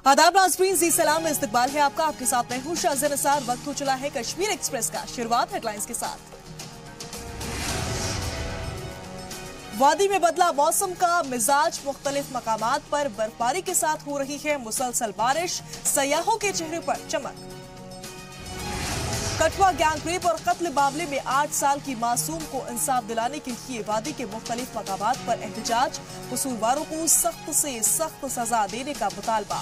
आदाब नाज़रीन, जी सलाम में इस्तकबाल है आपका। आपके साथ मैं हूं शाज़िया निसार। वक्त हो चला है कश्मीर एक्सप्रेस का। शुरुआत हेडलाइंस के साथ। वादी में बदला मौसम का मिजाज, मुख्तलिफ मकामात पर बर्फबारी के साथ हो रही है मुसलसल बारिश, सयाहों के चेहरे पर चमक। कठुआ गैंग रेप और कत्ल मामले में 8 साल की मासूम को इंसाफ दिलाने के लिए वादी के मुख्तलिफ मकामात पर एहतजाज, कसूरवारों को सख्त से सख्त सजा देने का मुतालबा।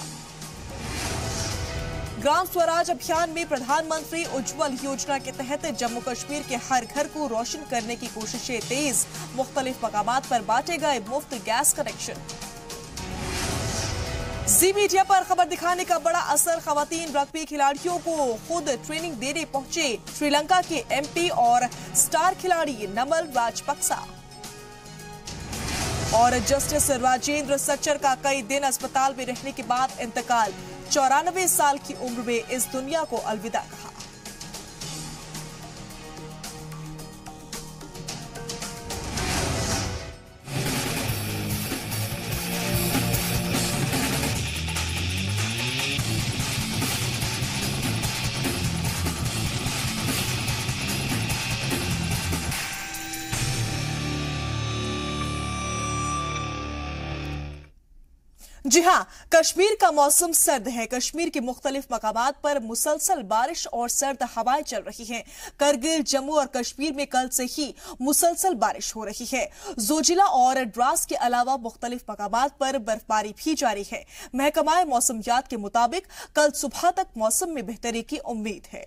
ग्राम स्वराज अभियान में प्रधानमंत्री उज्ज्वल योजना के तहत जम्मू कश्मीर के हर घर को रोशन करने की कोशिशें तेज, मुख्तलिफ मकामात पर बांटे गए मुफ्त गैस कनेक्शन। जी मीडिया पर खबर दिखाने का बड़ा असर, खवातीन रग्बी खिलाड़ियों को खुद ट्रेनिंग देने पहुंचे श्रीलंका के एमपी और स्टार खिलाड़ी नमल राजपक्सा। और जस्टिस राजेंद्र सच्चर का कई दिन अस्पताल में रहने के बाद इंतकाल, 94 साल की उम्र में इस दुनिया को अलविदा कहा। जी हां, कश्मीर का मौसम सर्द है। कश्मीर के मुख्तलिफ मकामात पर मुसलसल बारिश और सर्द हवाएं चल रही हैं। करगिल, जम्मू और कश्मीर में कल से ही मुसलसल बारिश हो रही है। जोजिला और द्रास के अलावा मुख्तलिफ मकामात पर बर्फबारी भी जारी है। महकमा मौसमियात के मुताबिक कल सुबह तक मौसम में बेहतरी की उम्मीद है।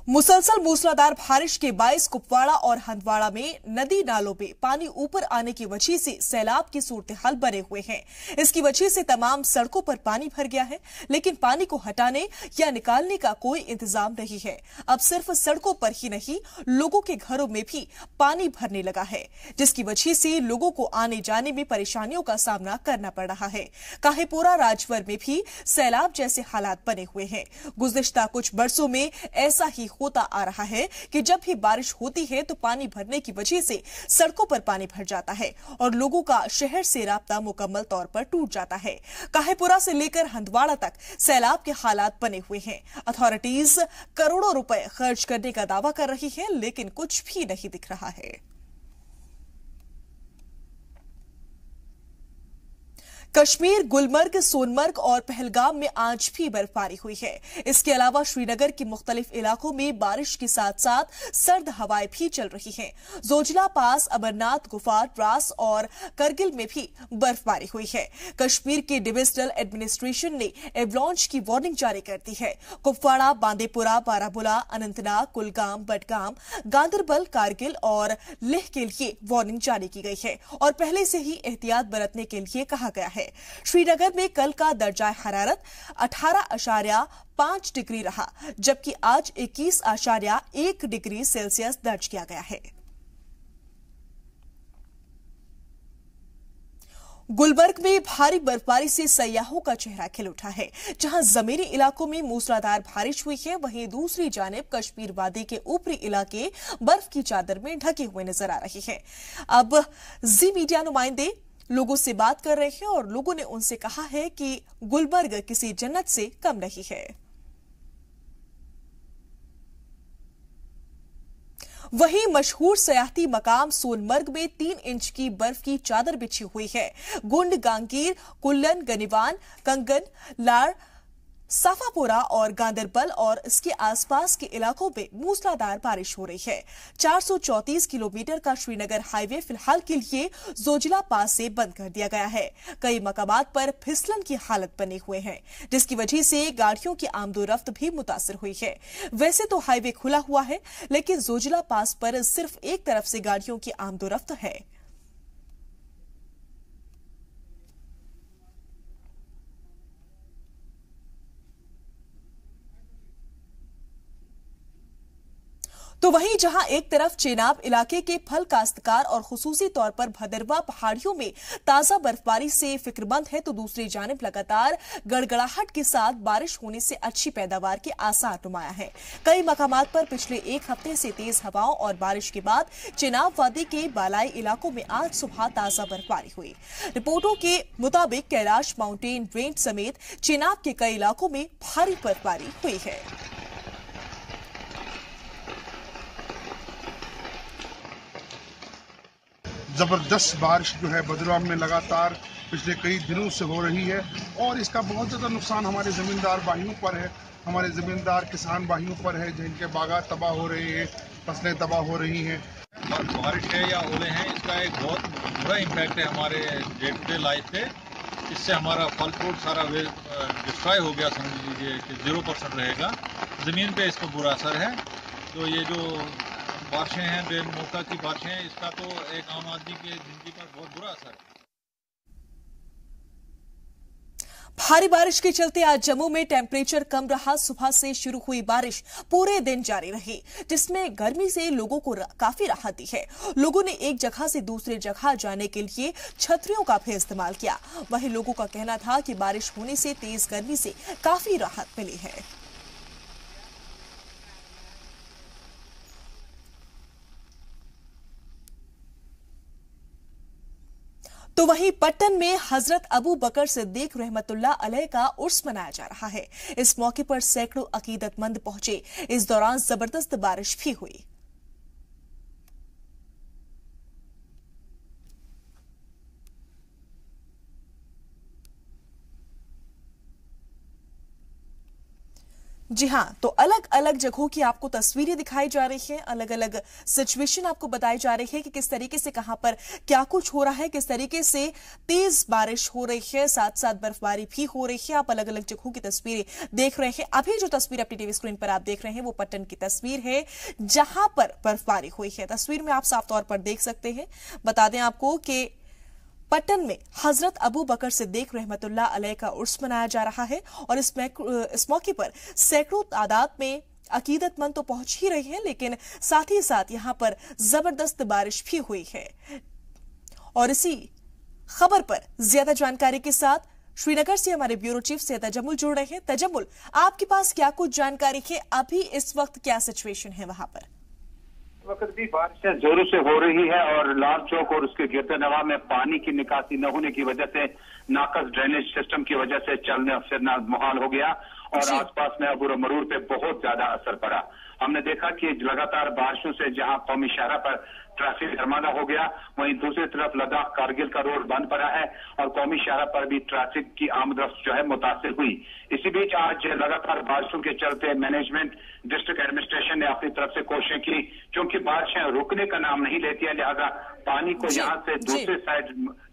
मुसलसल मूसलाधार बारिश के बायस कुपवाड़ा और हंदवाड़ा में नदी नालों में पानी ऊपर आने की वजह से सैलाब की सूरत हाल बने हुए हैं। इसकी वजह से तमाम सड़कों पर पानी भर गया है, लेकिन पानी को हटाने या निकालने का कोई इंतजाम नहीं है। अब सिर्फ सड़कों पर ही नहीं, लोगों के घरों में भी पानी भरने लगा है, जिसकी वजह से लोगों को आने जाने में परेशानियों का सामना करना पड़ रहा है। काहीपुरा राजवर में भी सैलाब जैसे हालात बने हुए हैं। गुज़िश्ता कुछ बरसों में ऐसा ही होता आ रहा है कि जब भी बारिश होती है तो पानी भरने की वजह से सड़कों पर पानी भर जाता है और लोगों का शहर से राब्ता मुकम्मल तौर पर टूट जाता है। काहीपुरा से लेकर हंदवाड़ा तक सैलाब के हालात बने हुए हैं। अथॉरिटीज करोड़ों रुपए खर्च करने का दावा कर रही है, लेकिन कुछ भी नहीं दिख रहा है। कश्मीर, गुलमर्ग, सोनमर्ग और पहलगाम में आज भी बर्फबारी हुई है। इसके अलावा श्रीनगर के मुख्तलिफ इलाकों में बारिश के साथ साथ सर्द हवाएं भी चल रही हैं। जोजिला पास, अमरनाथ गुफा, द्रास और करगिल में भी बर्फबारी हुई है। कश्मीर के डिविजनल एडमिनिस्ट्रेशन ने एवलांच की वार्निंग जारी कर दी है। कुपवाड़ा, बांदीपुरा, बारामूला, अनंतनाग, कुलगाम, बडगाम, गांदरबल, कारगिल और लेह के लिए वार्निंग जारी की गई है और पहले से ही एहतियात बरतने के लिए कहा गया है। श्रीनगर में कल का दर्जा हरारत 18.5 डिग्री रहा, जबकि आज 21.1 डिग्री सेल्सियस दर्ज किया गया है। गुलबर्ग में भारी बर्फबारी से सयाहों का चेहरा खिल उठा है। जहां जमीनी इलाकों में मूसलाधार बारिश हुई है, वहीं दूसरी जानिब कश्मीर वादी के ऊपरी इलाके बर्फ की चादर में ढके हुए नजर आ रहे हैं। अब जी मीडिया नुमाइंदे लोगों से बात कर रहे हैं और लोगों ने उनसे कहा है कि गुलबर्ग किसी जन्नत से कम नहीं है। वहीं मशहूर सयाहती मकाम सोनमर्ग में 3 इंच की बर्फ की चादर बिछी हुई है। गुंड, गांगीर, कुल्लन, गनीवान, कंगन, लार, साफापुरा और गांदरबल और इसके आसपास के इलाकों में मूसलाधार बारिश हो रही है। 434 किलोमीटर का श्रीनगर हाईवे फिलहाल के लिए जोजिला पास से बंद कर दिया गया है। कई मकामात पर फिसलन की हालत बने हुए हैं, जिसकी वजह से गाड़ियों की आमदोरफ्त भी मुतासर हुई है। वैसे तो हाईवे खुला हुआ है, लेकिन जोजिला पास पर सिर्फ एक तरफ से गाड़ियों की आमदोरफ्त है। तो वहीं जहां एक तरफ चेनाब इलाके के फल काश्तकार और खुसूसी तौर पर भदरवा पहाड़ियों में ताजा बर्फबारी से फिक्रमंद है, तो दूसरी जानिब लगातार गड़गड़ाहट के साथ बारिश होने से अच्छी पैदावार के आसार नुमाया है। कई मकामात पर पिछले एक हफ्ते से तेज हवाओं और बारिश के बाद चेनाब वादी के बालाई इलाकों में आज सुबह ताजा बर्फबारी हुई। रिपोर्टों के मुताबिक कैलाश माउंटेन रेंज समेत चेनाब के कई इलाकों में भारी बर्फबारी हुई है। जबरदस्त बारिश जो है भदरवा में लगातार पिछले कई दिनों से हो रही है और इसका बहुत ज़्यादा नुकसान हमारे ज़मींदार भाइयों पर है, हमारे ज़मींदार किसान भाइयों पर है, जिनके बागात तबाह हो रहे हैं, फसलें तबाह हो रही हैं। बारिश है या ओले हैं, इसका एक बहुत बुरा इम्पैक्ट है हमारे डे टू डे लाइफ पे। इससे हमारा फल फ्रूट सारा डिस्ट्रॉय हो गया, समझ लीजिए कि 0% रहेगा। ज़मीन पे इसका बुरा असर है। तो ये जो बारिशें हैं, बेमौका की बारिशें हैं, इसका तो एक आम आदमी की जिंदगी पर बहुत बुरा असर है। भारी बारिश के चलते आज जम्मू में टेम्परेचर कम रहा। सुबह से शुरू हुई बारिश पूरे दिन जारी रही, जिसमें गर्मी से लोगों को काफी राहत दी है। लोगों ने एक जगह से दूसरी जगह जाने के लिए छतरियों का भी इस्तेमाल किया। वहीं लोगों का कहना था कि बारिश होने से तेज गर्मी से काफी राहत मिली है। तो वहीं पट्टन में हजरत अबू बकर सिद्दीक रहमतुल्लाह अलैह का उर्स मनाया जा रहा है। इस मौके पर सैकड़ों अकीदतमंद पहुंचे। इस दौरान जबरदस्त बारिश भी हुई। जी हां, तो अलग अलग जगहों की आपको तस्वीरें दिखाई जा रही हैं, अलग अलग सिचुएशन आपको बताई जा रही है कि किस तरीके से कहां पर क्या कुछ हो रहा है, किस तरीके से तेज बारिश हो रही है, साथ साथ बर्फबारी भी हो रही है। आप अलग अलग जगहों की तस्वीरें देख रहे हैं। अभी जो तस्वीर अपनी टीवी स्क्रीन पर आप देख रहे हैं वो पट्टन की तस्वीर है, जहां पर बर्फबारी हुई है। तस्वीर में आप साफ तौर पर देख सकते हैं। बता दें आपको कि पट्टन में हजरत अबू बकर सिद्दीक रहमतुल्लाह अलैह का उर्स मनाया जा रहा है और इस मौके पर सैकड़ों तादाद में अकीदतमंद तो पहुंच ही रहे हैं, लेकिन साथ ही साथ यहां पर जबरदस्त बारिश भी हुई है। और इसी खबर पर ज्यादा जानकारी के साथ श्रीनगर से हमारे ब्यूरो चीफ से तजम्मुल जुड़ रहे हैं। तजम्मुल, आपके पास क्या कुछ जानकारी है? अभी इस वक्त क्या सिचुएशन है वहां पर? वक्त भी बारिश जोरों से हो रही है और लाल चौक और उसके गिरते नवा में पानी की निकासी न होने की वजह से नाकस ड्रेनेज सिस्टम की वजह से चलना फिरना मुहाल हो गया और आसपास में अबूर मरूर पे बहुत ज्यादा असर पड़ा। हमने देखा कि लगातार बारिशों से जहां कौमी शाहरा पर ट्रैफिक धर्मादा हो गया, वहीं दूसरी तरफ लद्दाख कारगिल का रोड बंद पड़ा है और कौमी शाहरा पर भी ट्रैफिक की आमदरफ्त जो है मुतासिर हुई। इसी बीच आज लगातार बारिशों के चलते मैनेजमेंट, डिस्ट्रिक्ट एडमिनिस्ट्रेशन ने अपनी तरफ से कोशिशें की, क्योंकि बारिशें रुकने का नाम नहीं लेती है, लिहाजा पानी को यहाँ से दूसरी साइड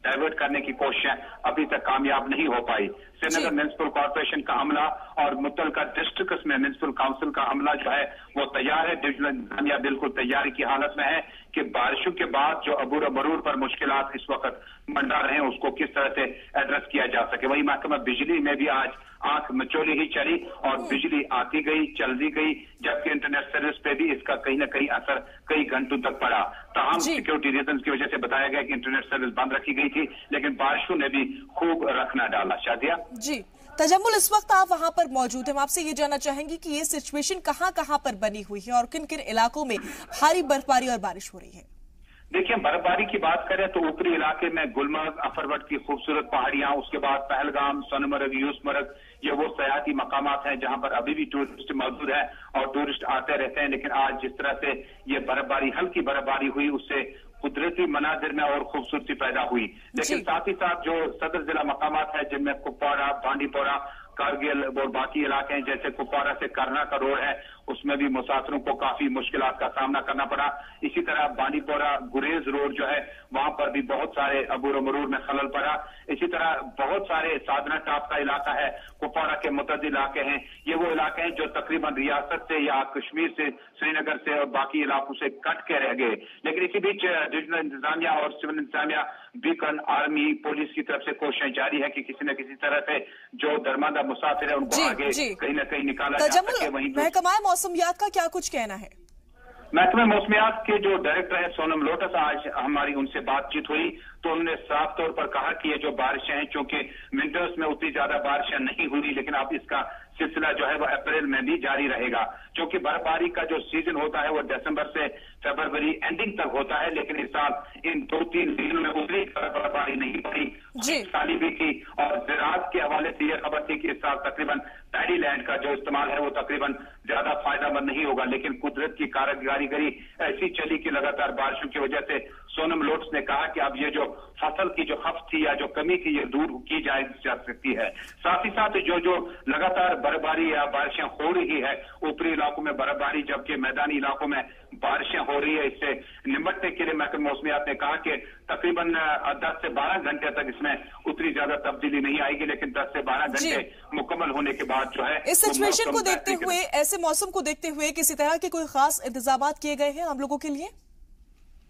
डाइवर्ट करने की कोशिशें अभी तक कामयाब नहीं हो पाई। श्रीनगर म्युनिसिपल कॉर्पोरेशन का अमला और मुतल्लिका डिस्ट्रिक्ट में म्युनिसिपल काउंसिल का अमला जो है वो तैयार है। डिविजनल इंतजामिया बिल्कुल तैयारी की हालत में है कि बारिशों के बाद जो अबूर मरूर पर मुश्किलात इस वक्त मंडरा रहे हैं उसको किस तरह से एड्रेस किया जा सके। वही महकमा बिजली में भी आज आंख मचोली ही चली और बिजली आती गई, चलती गई, जबकि इंटरनेट सर्विस पे भी इसका कहीं ना कहीं असर कई घंटों तक पड़ा। तमाम सिक्योरिटी रीजन की वजह से बताया गया कि इंटरनेट सर्विस बंद रखी गई थी, लेकिन बारिशों ने भी खूब रखना डाला। शादिया जी, तजम्मुल, इस वक्त आप वहां पर मौजूद हैं। हम आपसे ये जानना चाहेंगे कि ये सिचुएशन कहां कहां पर बनी हुई है और किन किन इलाकों में भारी बर्फबारी और बारिश हो रही है? देखिए, बर्फबारी की बात करें तो ऊपरी इलाके में गुलमर्ग, अफरवट की खूबसूरत पहाड़ियां, उसके बाद पहलगाम, सोनमर्ग, यूसमर्ग, ये वो सयाहती मकामात हैं जहां पर अभी भी टूरिस्ट मौजूद है और टूरिस्ट आते रहते हैं। लेकिन आज जिस तरह से ये बर्फबारी, हल्की बर्फबारी हुई, उससे कुदरती मनाजिर में और खूबसूरती पैदा हुई। लेकिन साथ ही साथ जो सदर जिला मकामात है जिनमें कुपवाड़ा, बांडीपोरा, कारगिल और बाकी इलाके हैं, जैसे कुपवाड़ा से करना का रोड है, उसमें भी मुसाफिरों को काफी मुश्किलात का सामना करना पड़ा। इसी तरह बांडीपोरा गुरेज रोड जो है वहां पर भी बहुत सारे अबूर मरूर में खलल पड़ा। इसी तरह बहुत सारे साधना टाप का इलाका है, कुपवाड़ा के मुतअद्दिद इलाके हैं, ये वो इलाके हैं जो तकरीबन रियासत से या कश्मीर से, श्रीनगर से और बाकी इलाकों से कट के रह गए। लेकिन इसी बीच डिविजनल इंतजामिया और सिविल इंतजामिया, बीकन, आर्मी, पुलिस की तरफ से कोशिशें जारी है कि किसी न किसी तरह से जो दरमादा मुसाफिर है उनको आगे कहीं न कहीं निकाला जा सके। वहीं महकमा मौसमियात का क्या कुछ कहना है? महकमे मौसमियात के जो डायरेक्टर है सोनम लोटस, आज हमारी उनसे बातचीत हुई तो उन्होंने साफ तौर पर कहा कि ये जो बारिशें हैं, चूंकि विंटर्स में उतनी ज्यादा बारिशें नहीं हुई, लेकिन अब इसका सिलसिला जो है वो अप्रैल में भी जारी रहेगा। क्योंकि बर्फबारी का जो सीजन होता है वो दिसंबर से फरवरी एंडिंग तक होता है, लेकिन इस साल इन 2-3 दिनों में उतनी बर्फबारी नहीं पड़ी, साली भी थी। और ज़राअत के हवाले से यह खबर थी कि इस साल तकरीबन पैडी लैंड का जो इस्तेमाल है वो तकरीबन ज्यादा फायदामंद नहीं होगा, लेकिन कुदरत की कारीगरी ऐसी चली कि लगातार बारिशों की वजह से सोनम लोटस ने कहा कि अब ये जो फसल की जो खपत थी या जो कमी थी ये दूर की जा सकती है। साथ ही साथ जो लगातार बर्फबारी या बारिशें हो रही है ऊपरी इलाकों में बर्फबारी, जबकि मैदानी इलाकों में बारिशें हो रही है, इससे निपटने के लिए महकमा मौसमियात ने कहा कि तकरीबन 10 से 12 घंटे तक इसमें उतनी ज्यादा तब्दीली नहीं आएगी, लेकिन 10 से 12 घंटे मुकम्मल होने के बाद जो है इस सिचुएशन को देखते हुए, ऐसे मौसम को देखते हुए किसी तरह के कोई खास इंतजाम किए गए हैं हम लोगों के लिए?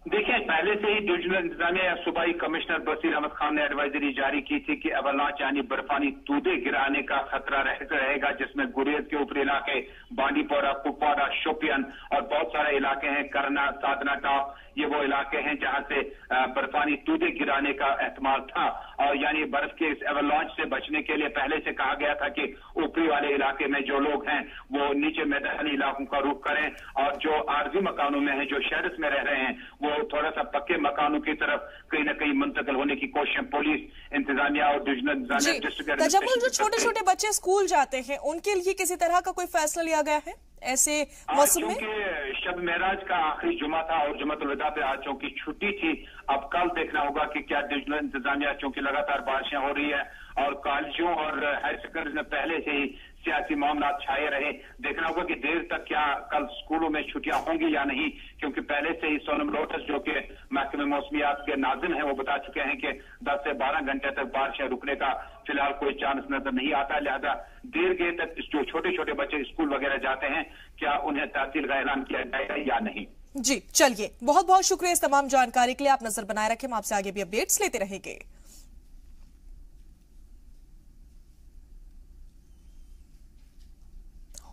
देखिए, पहले से ही डिविजनल इंतजामिया या सूबाई कमिश्नर बसीर अहमद खान ने एडवाइजरी जारी की थी कि अवलांच यानी बर्फानी तूदे गिराने का खतरा रहेगा, जिसमें गुरेज के ऊपरी इलाके, बांडीपोरा, कुपवाड़ा, शोपियन और बहुत सारे इलाके हैं, करना, साधना टॉप, ये वो इलाके हैं जहां से बर्फानी तूदे गिराने का एहतमाल था। और यानी बर्फ के इस एवलांच से बचने के लिए पहले से कहा गया था कि ऊपरी वाले इलाके में जो लोग हैं वो नीचे मैदानी इलाकों का रुख करें, और जो आरजी मकानों में हैं, जो शहर में रह रहे हैं, वो थोड़ा सा पक्के मकानों की तरफ कहीं ना कहीं मुंतकिल होने की कोशिश पुलिस, इंतजामिया और डिविजनल इंतजामिया डिस्ट्रिक्ट। जो छोटे-छोटे बच्चे स्कूल जाते हैं उनके लिए किसी तरह का कोई फैसला लिया गया है ऐसे मौसम में? शब मेराज का आखिरी जुमा था और जुमातुल विदा पे आज चूंकि छुट्टी थी, अब कल देखना होगा कि क्या डिविजनल इंतजामिया, चूंकि लगातार बारिशें हो रही है और कॉलेजों और हायर सेकेंडरी में पहले से ही सियासी मामला छाए रहे, देखना होगा कि देर तक क्या कल स्कूलों में छुट्टियां होंगी या नहीं, क्योंकि पहले से ही सोनम लोटस जो कि महकमे मौसमियात के नाज़िम हैं वो बता चुके हैं कि 10 से 12 घंटे तक बारिशें रुकने का फिलहाल कोई चांस नजर नहीं आता। लिहाजा देर गए तक जो छोटे छोटे बच्चे स्कूल वगैरह जाते हैं, क्या उन्हें तातील का ऐलान किया जाएगा या नहीं? जी चलिए, बहुत बहुत शुक्रिया इस तमाम जानकारी के लिए। आप नजर बनाए रखें, हम आपसे आगे भी अपडेट्स लेते रहेंगे।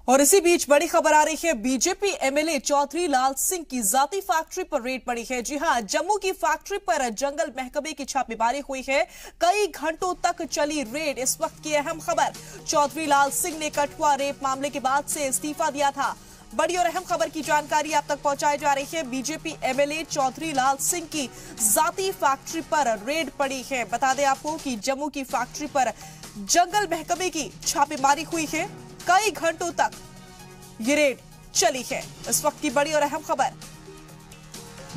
और इसी बीच बड़ी खबर आ रही है, बीजेपी एमएलए चौधरी लाल सिंह की जाती फैक्ट्री पर रेड पड़ी है। जी हां, जम्मू की फैक्ट्री पर जंगल महकमे की छापेमारी हुई है। कई घंटों तक चली रेड। इस वक्त की अहम खबर, चौधरी लाल सिंह ने कठुआ रेप मामले के बाद से इस्तीफा दिया था। बड़ी और अहम खबर की जानकारी आप तक पहुंचाई जा रही है। बीजेपी एमएलए चौधरी लाल सिंह की जाती फैक्ट्री पर रेड पड़ी है। बता दें आपको कि जम्मू की फैक्ट्री पर जंगल महकमे की छापेमारी हुई है। कई घंटों तक ये रेड चली है। इस वक्त की बड़ी और अहम खबर,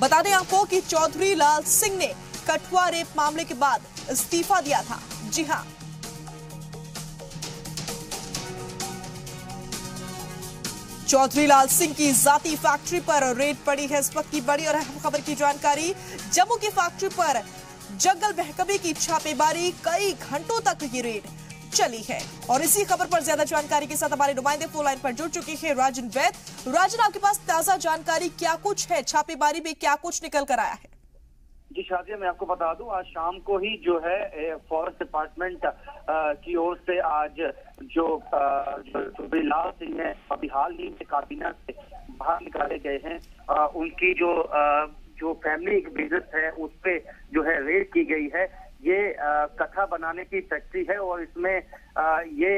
बता दें आपको कि चौधरी लाल सिंह ने कठुआ रेप मामले के बाद इस्तीफा दिया था। जी हां, चौधरी लाल सिंह की जाती फैक्ट्री पर रेड पड़ी है। इस वक्त की बड़ी और अहम खबर की जानकारी, जम्मू की फैक्ट्री पर जंगल महकमे की छापेमारी, कई घंटों तक ये रेड चली है। और इसी खबर पर ज्यादा जानकारी के साथ हमारे नुमाइंदे फोन लाइन पर जुड़ चुके हैं राजन वैद। राजन, आपके पास ताजा जानकारी क्या कुछ है? छापेमारी में क्या कुछ निकल कर आया है? जी शादिया, मैं आपको बता दूं, आज शाम को ही जो है फॉरेस्ट डिपार्टमेंट की ओर से आज जो चौधरी लाल सिंह है अभी हाल ही में काबीना से बाहर निकाले गए हैं, उनकी जो फैमिली बिजनेस है उस पे जो है रेड की गई है। ये कथा बनाने की फैक्ट्री है और इसमें ये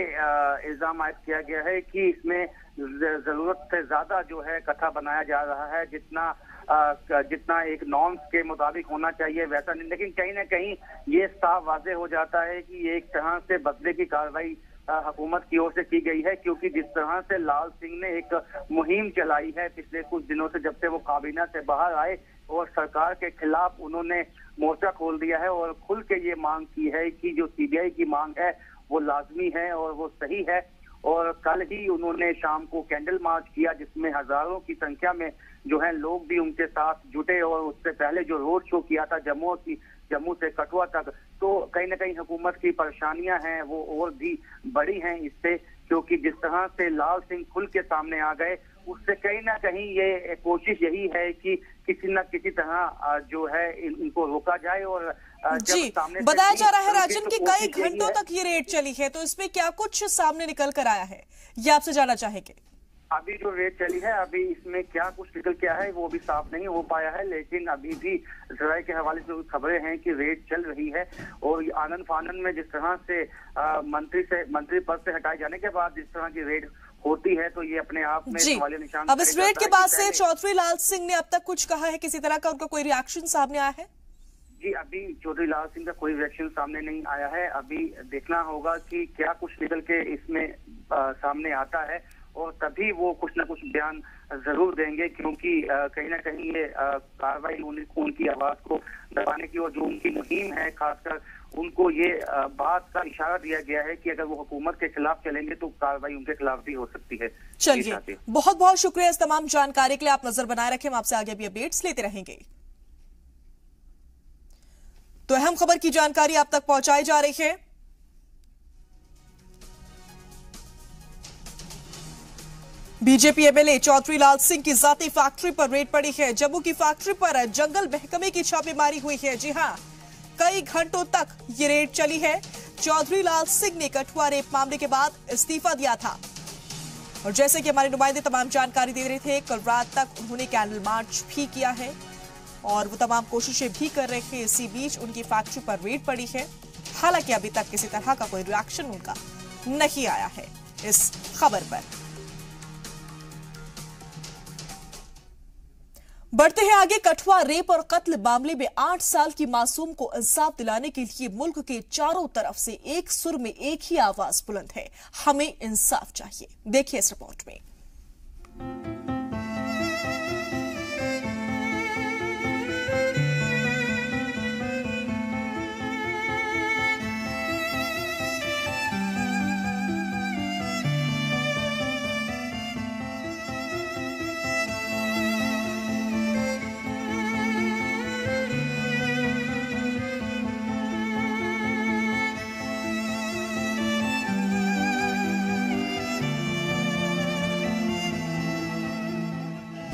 इल्जाम आयद किया गया है कि इसमें जरूरत से ज्यादा जो है कथा बनाया जा रहा है, जितना एक नॉर्म्स के मुताबिक होना चाहिए वैसा नहीं। लेकिन कहीं ना कहीं ये साफ वाज़ेह हो जाता है कि एक तरह से बदले की कार्रवाई हुकूमत की ओर से की गई है, क्योंकि जिस तरह से लाल सिंह ने एक मुहिम चलाई है पिछले कुछ दिनों से, जब से वो काबीना से बाहर आए और सरकार के खिलाफ उन्होंने मोर्चा खोल दिया है और खुल के ये मांग की है कि जो सीबीआई की मांग है वो लाजमी है और वो सही है। और कल ही उन्होंने शाम को कैंडल मार्च किया, जिसमें हजारों की संख्या में जो है लोग भी उनके साथ जुटे, और उससे पहले जो रोड शो किया था जम्मू से कठुआ तक, तो कहीं ना कहीं हुकूमत की परेशानियां हैं वो और भी बड़ी हैं इससे, क्योंकि जिस तरह से लाल सिंह खुल के सामने आ गए उससे कहीं ना कहीं ये कोशिश यही है कि किसी न किसी तरह जो है इनको रोका जाए। और जी, बताया जा रहा है राजन की कई घंटों तक ये रेड चली है, तो इसमें क्या कुछ सामने निकल कर आया है, ये आपसे जानना चाहेंगे? अभी जो रेड चली है, अभी इसमें क्या कुछ निकल के आया है वो भी साफ नहीं हो पाया है, लेकिन अभी भी जराये के हवाले से खबरें हैं कि रेड चल रही है। और आनन फानन में जिस तरह से मंत्री पद से हटाए जाने के बाद जिस तरह की रेड होती है, तो ये अपने आप में सवालिया निशान। अब इस रेड के बाद से चौधरी लाल सिंह ने अब तक कुछ कहा है, किसी तरह का उनका कोई रिएक्शन सामने आया है? जी, अभी चौधरी लाल सिंह का कोई रिएक्शन सामने नहीं आया है। अभी देखना होगा कि क्या कुछ निकल के इसमें सामने आता है, और तभी वो कुछ ना कुछ बयान जरूर देंगे, क्योंकि कहीं ना कहीं ये कार्रवाई उनकी आवाज को दबाने की और जो उनकी मुहिम है, खासकर उनको ये बात का इशारा दिया गया है कि अगर वो हुकूमत के खिलाफ चलेंगे तो कार्रवाई उनके खिलाफ भी हो सकती है। चलिए, बहुत बहुत शुक्रिया इस तमाम जानकारी के लिए। आप नजर बनाए रखें, हम आपसे आगे भी अपडेट्स लेते रहेंगे। तो अहम खबर की जानकारी आप तक पहुंचाई जा रही है। बीजेपी एमएलए चौधरी लाल सिंह की जाती फैक्ट्री पर रेड पड़ी है। जम्मू की फैक्ट्री पर जंगल महकमे की छापेमारी हुई है। जी हां, कई घंटों तक ये रेड चली है। चौधरी लाल सिंह ने कठुआ रेप मामले के बाद इस्तीफा दिया था, और जैसे कि हमारे नुमाइंदे तमाम जानकारी दे रहे थे, कल रात तक उन्होंने कैंडल मार्च भी किया है और वो तमाम कोशिशें भी कर रहे थे। इसी बीच उनकी फैक्ट्री पर रेड पड़ी है। हालांकि अभी तक किसी तरह का कोई रिएक्शन उनका नहीं आया है इस खबर पर। बढ़ते हैं आगे। कठुआ रेप और कत्ल मामले में 8 साल की मासूम को इंसाफ दिलाने के लिए मुल्क के चारों तरफ से एक सुर में एक ही आवाज बुलंद है, हमें इंसाफ चाहिए। देखिए इस रिपोर्ट में।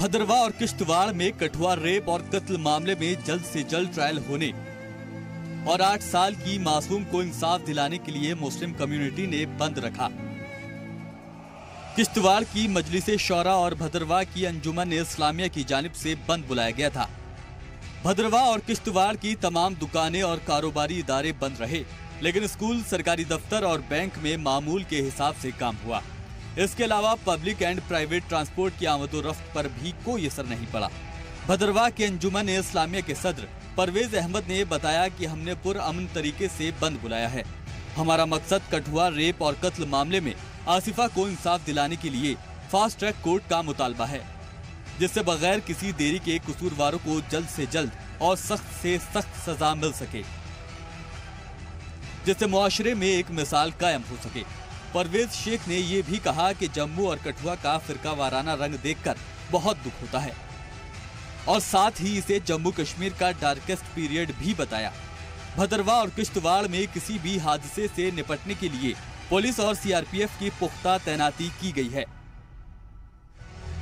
भद्रवाह और किश्तवाड़ में कठुआ रेप और कत्ल मामले में जल्द से जल्द ट्रायल होने और 8 साल की मासूम को इंसाफ दिलाने के लिए मुस्लिम कम्युनिटी ने बंद रखा। किश्तवाड़ की मजलिस शौरा और भद्रवाह की अंजुमन इस्लामिया की जानिब से बंद बुलाया गया था। भद्रवाह और किश्तवाड़ की तमाम दुकानें और कारोबारी इदारे बंद रहे, लेकिन स्कूल, सरकारी दफ्तर और बैंक में मामूल के हिसाब से काम हुआ। इसके अलावा पब्लिक एंड प्राइवेट ट्रांसपोर्ट की आमदोरफ्त पर भी कोई असर नहीं पड़ा। भद्रवाह के अंजुमन इस्लामिया के सदर परवेज अहमद ने बताया कि हमने पुरअमन तरीके से बंद बुलाया है। हमारा मकसद कठुआ रेप और कत्ल मामले में आसिफा को इंसाफ दिलाने के लिए फास्ट ट्रैक कोर्ट का मुतालबा है, जिससे बगैर किसी देरी के कसूरवारों को जल्द से जल्द और सख्त से सख्त सजा मिल सके, जिससे मुआशरे में एक मिसाल कायम हो सके। परवेज शेख ने ये भी कहा कि जम्मू और कठुआ का फिरका वाराना रंग देखकर बहुत दुख होता है, और साथ ही इसे जम्मू कश्मीर का डार्केस्ट पीरियड भी बताया। भद्रवाह और किश्तवाड़ में किसी भी हादसे से निपटने के लिए पुलिस और सीआरपीएफ की पुख्ता तैनाती की गई है।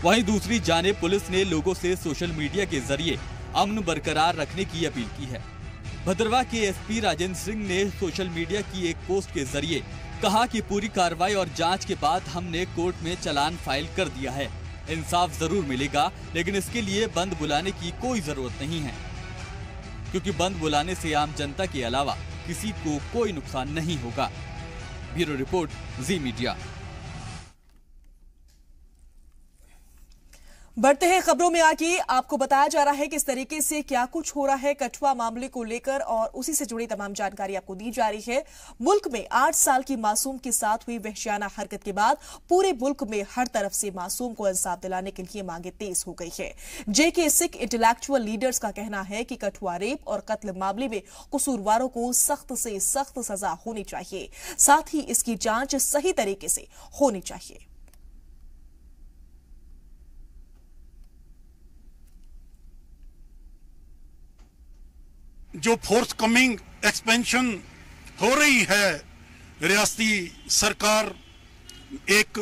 वहीं दूसरी जानिब पुलिस ने लोगों से सोशल मीडिया के जरिए अमन बरकरार रखने की अपील की है। भद्रवाह के एसपी राजेंद्र सिंह ने सोशल मीडिया की एक पोस्ट के जरिए कहा कि पूरी कार्रवाई और जांच के बाद हमने कोर्ट में चालान फाइल कर दिया है। इंसाफ जरूर मिलेगा, लेकिन इसके लिए बंद बुलाने की कोई जरूरत नहीं है, क्योंकि बंद बुलाने से आम जनता के अलावा किसी को कोई नुकसान नहीं होगा। ब्यूरो रिपोर्ट, जी मीडिया। बढ़ते हैं खबरों में। आगे आपको बताया जा रहा है कि इस तरीके से क्या कुछ हो रहा है कठुआ मामले को लेकर, और उसी से जुड़ी तमाम जानकारी आपको दी जा रही है। मुल्क में 8 साल की मासूम के साथ हुई वहशियाना हरकत के बाद पूरे मुल्क में हर तरफ से मासूम को इंसाफ दिलाने के लिए मांगे तेज हो गई है। जेके सिख इंटेलेक्चुअल लीडर्स का कहना है कि कठुआ रेप और कत्ल मामले में कसूरवारों को सख्त से सख्त सजा होनी चाहिए, साथ ही इसकी जांच सही तरीके से होनी चाहिए। जो फोर्स कमिंग एक्सपेंशन हो रही है, रियासती सरकार एक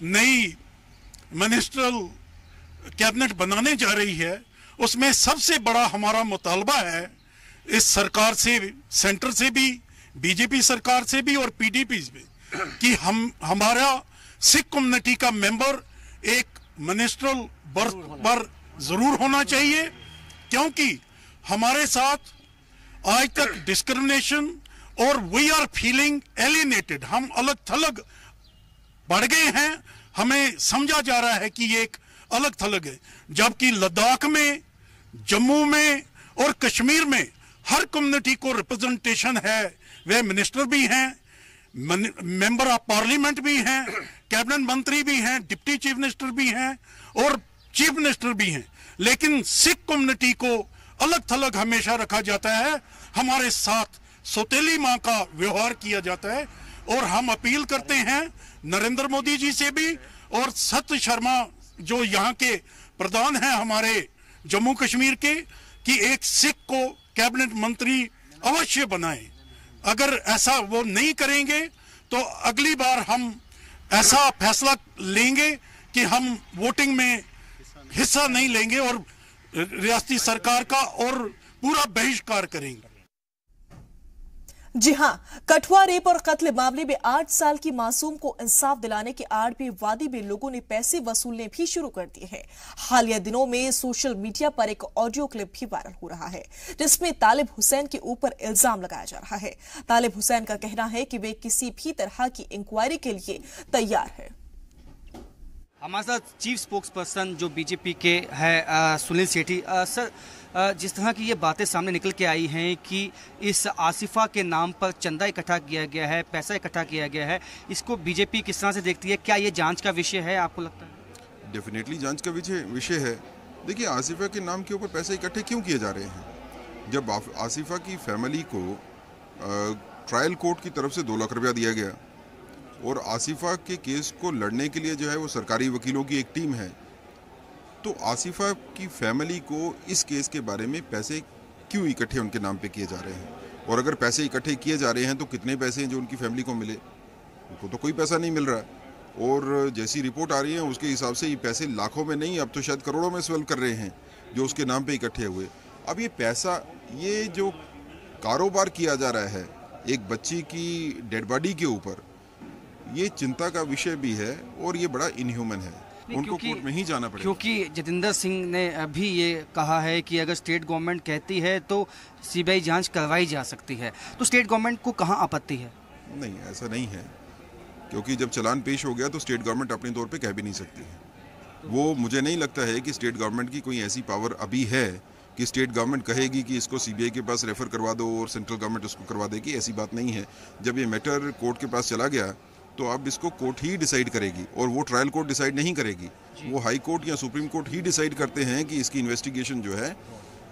नई मिनिस्ट्रल कैबिनेट बनाने जा रही है, उसमें सबसे बड़ा हमारा मुतालबा है इस सरकार से, सेंटर से भी, बीजेपी सरकार से भी और पीडीपी से भी, कि हमारा सिख कम्युनिटी का मेंबर एक मिनिस्ट्रल बर्थ पर जरूर होना चाहिए, क्योंकि हमारे साथ आज तक डिस्क्रिमिनेशन और वी आर फीलिंग एलिनेटेड, हम अलग थलग बढ़ गए हैं। हमें समझा जा रहा है कि ये एक अलग थलग है, जबकि लद्दाख में, जम्मू में और कश्मीर में हर कम्युनिटी को रिप्रेजेंटेशन है। वे मिनिस्टर भी हैं, मेंबर ऑफ पार्लियामेंट भी हैं, कैबिनेट मंत्री भी हैं, डिप्टी चीफ मिनिस्टर भी हैं और चीफ मिनिस्टर भी हैं। लेकिन सिख कम्युनिटी को अलग थलग हमेशा रखा जाता है, हमारे साथ सौतेली माँ का व्यवहार किया जाता है। और हम अपील करते हैं नरेंद्र मोदी जी से भी और सत्य शर्मा जो यहाँ के प्रधान हैं हमारे जम्मू कश्मीर के, कि एक सिख को कैबिनेट मंत्री अवश्य बनाएं। अगर ऐसा वो नहीं करेंगे तो अगली बार हम ऐसा फैसला लेंगे कि हम वोटिंग में हिस्सा नहीं लेंगे और रियासती सरकार का और पूरा बहिष्कार करेंगे। जी हां, कठुआ रेप और कत्ल मामले में 8 साल की मासूम को इंसाफ दिलाने की आड़ में वादी में लोगों ने पैसे वसूलने भी शुरू कर दिए हैं। हालिया दिनों में सोशल मीडिया पर एक ऑडियो क्लिप भी वायरल हो रहा है, जिसमें तालिब हुसैन के ऊपर इल्जाम लगाया जा रहा है। तालिब हुसैन का कहना है कि वे किसी भी तरह की इंक्वायरी के लिए तैयार है। हमारे साथ चीफ स्पोक्स पर्सन जो बीजेपी के हैं सुनील सेठी। सर, जिस तरह की ये बातें सामने निकल के आई हैं कि इस आसिफा के नाम पर चंदा इकट्ठा किया गया है, पैसा इकट्ठा किया गया है, इसको बीजेपी किस तरह से देखती है? क्या ये जांच का विषय है, आपको लगता है? डेफिनेटली जांच का विषय है। देखिए, आसिफा के नाम के ऊपर पैसे इकट्ठे क्यों किए जा रहे हैं? जब आसिफा की फैमिली को ट्रायल कोर्ट की तरफ से 2 लाख रुपया दिया गया और आसिफा के केस को लड़ने के लिए जो है वो सरकारी वकीलों की एक टीम है, तो आसिफा की फैमिली को इस केस के बारे में पैसे क्यों इकट्ठे उनके नाम पे किए जा रहे हैं? और अगर पैसे इकट्ठे किए जा रहे हैं तो कितने पैसे हैं जो उनकी फैमिली को मिले? उनको तो कोई पैसा नहीं मिल रहा है। और जैसी रिपोर्ट आ रही है उसके हिसाब से ये पैसे लाखों में नहीं, अब तो शायद करोड़ों में स्वेल कर रहे हैं जो उसके नाम पे इकट्ठे हुए। अब ये पैसा, ये जो कारोबार किया जा रहा है एक बच्ची की डेड बॉडी के ऊपर, ये चिंता का विषय भी है और ये बड़ा इनह्यूमन है। उनको कोर्ट में ही जाना पड़ेगा। क्योंकि जतिंदर सिंह ने अभी ये कहा है कि अगर स्टेट गवर्नमेंट कहती है तो सीबीआई जांच करवाई जा सकती है, तो स्टेट गवर्नमेंट को कहां आपत्ति है? नहीं, ऐसा नहीं है, क्योंकि जब चालान पेश हो गया तो स्टेट गवर्नमेंट अपने तौर पे कह भी नहीं सकती है। वो मुझे नहीं लगता है कि स्टेट गवर्नमेंट की कोई ऐसी पावर अभी है कि स्टेट गवर्नमेंट कहेगी कि इसको सीबीआई के पास रेफर करवा दो और सेंट्रल गवर्नमेंट उसको करवा देगी। ऐसी बात नहीं है। जब ये मैटर कोर्ट के पास चला गया तो अब इसको कोर्ट ही डिसाइड करेगी और वो ट्रायल कोर्ट डिसाइड नहीं करेगी, वो हाई कोर्ट या सुप्रीम कोर्ट ही डिसाइड करते हैं कि इसकी इन्वेस्टिगेशन जो है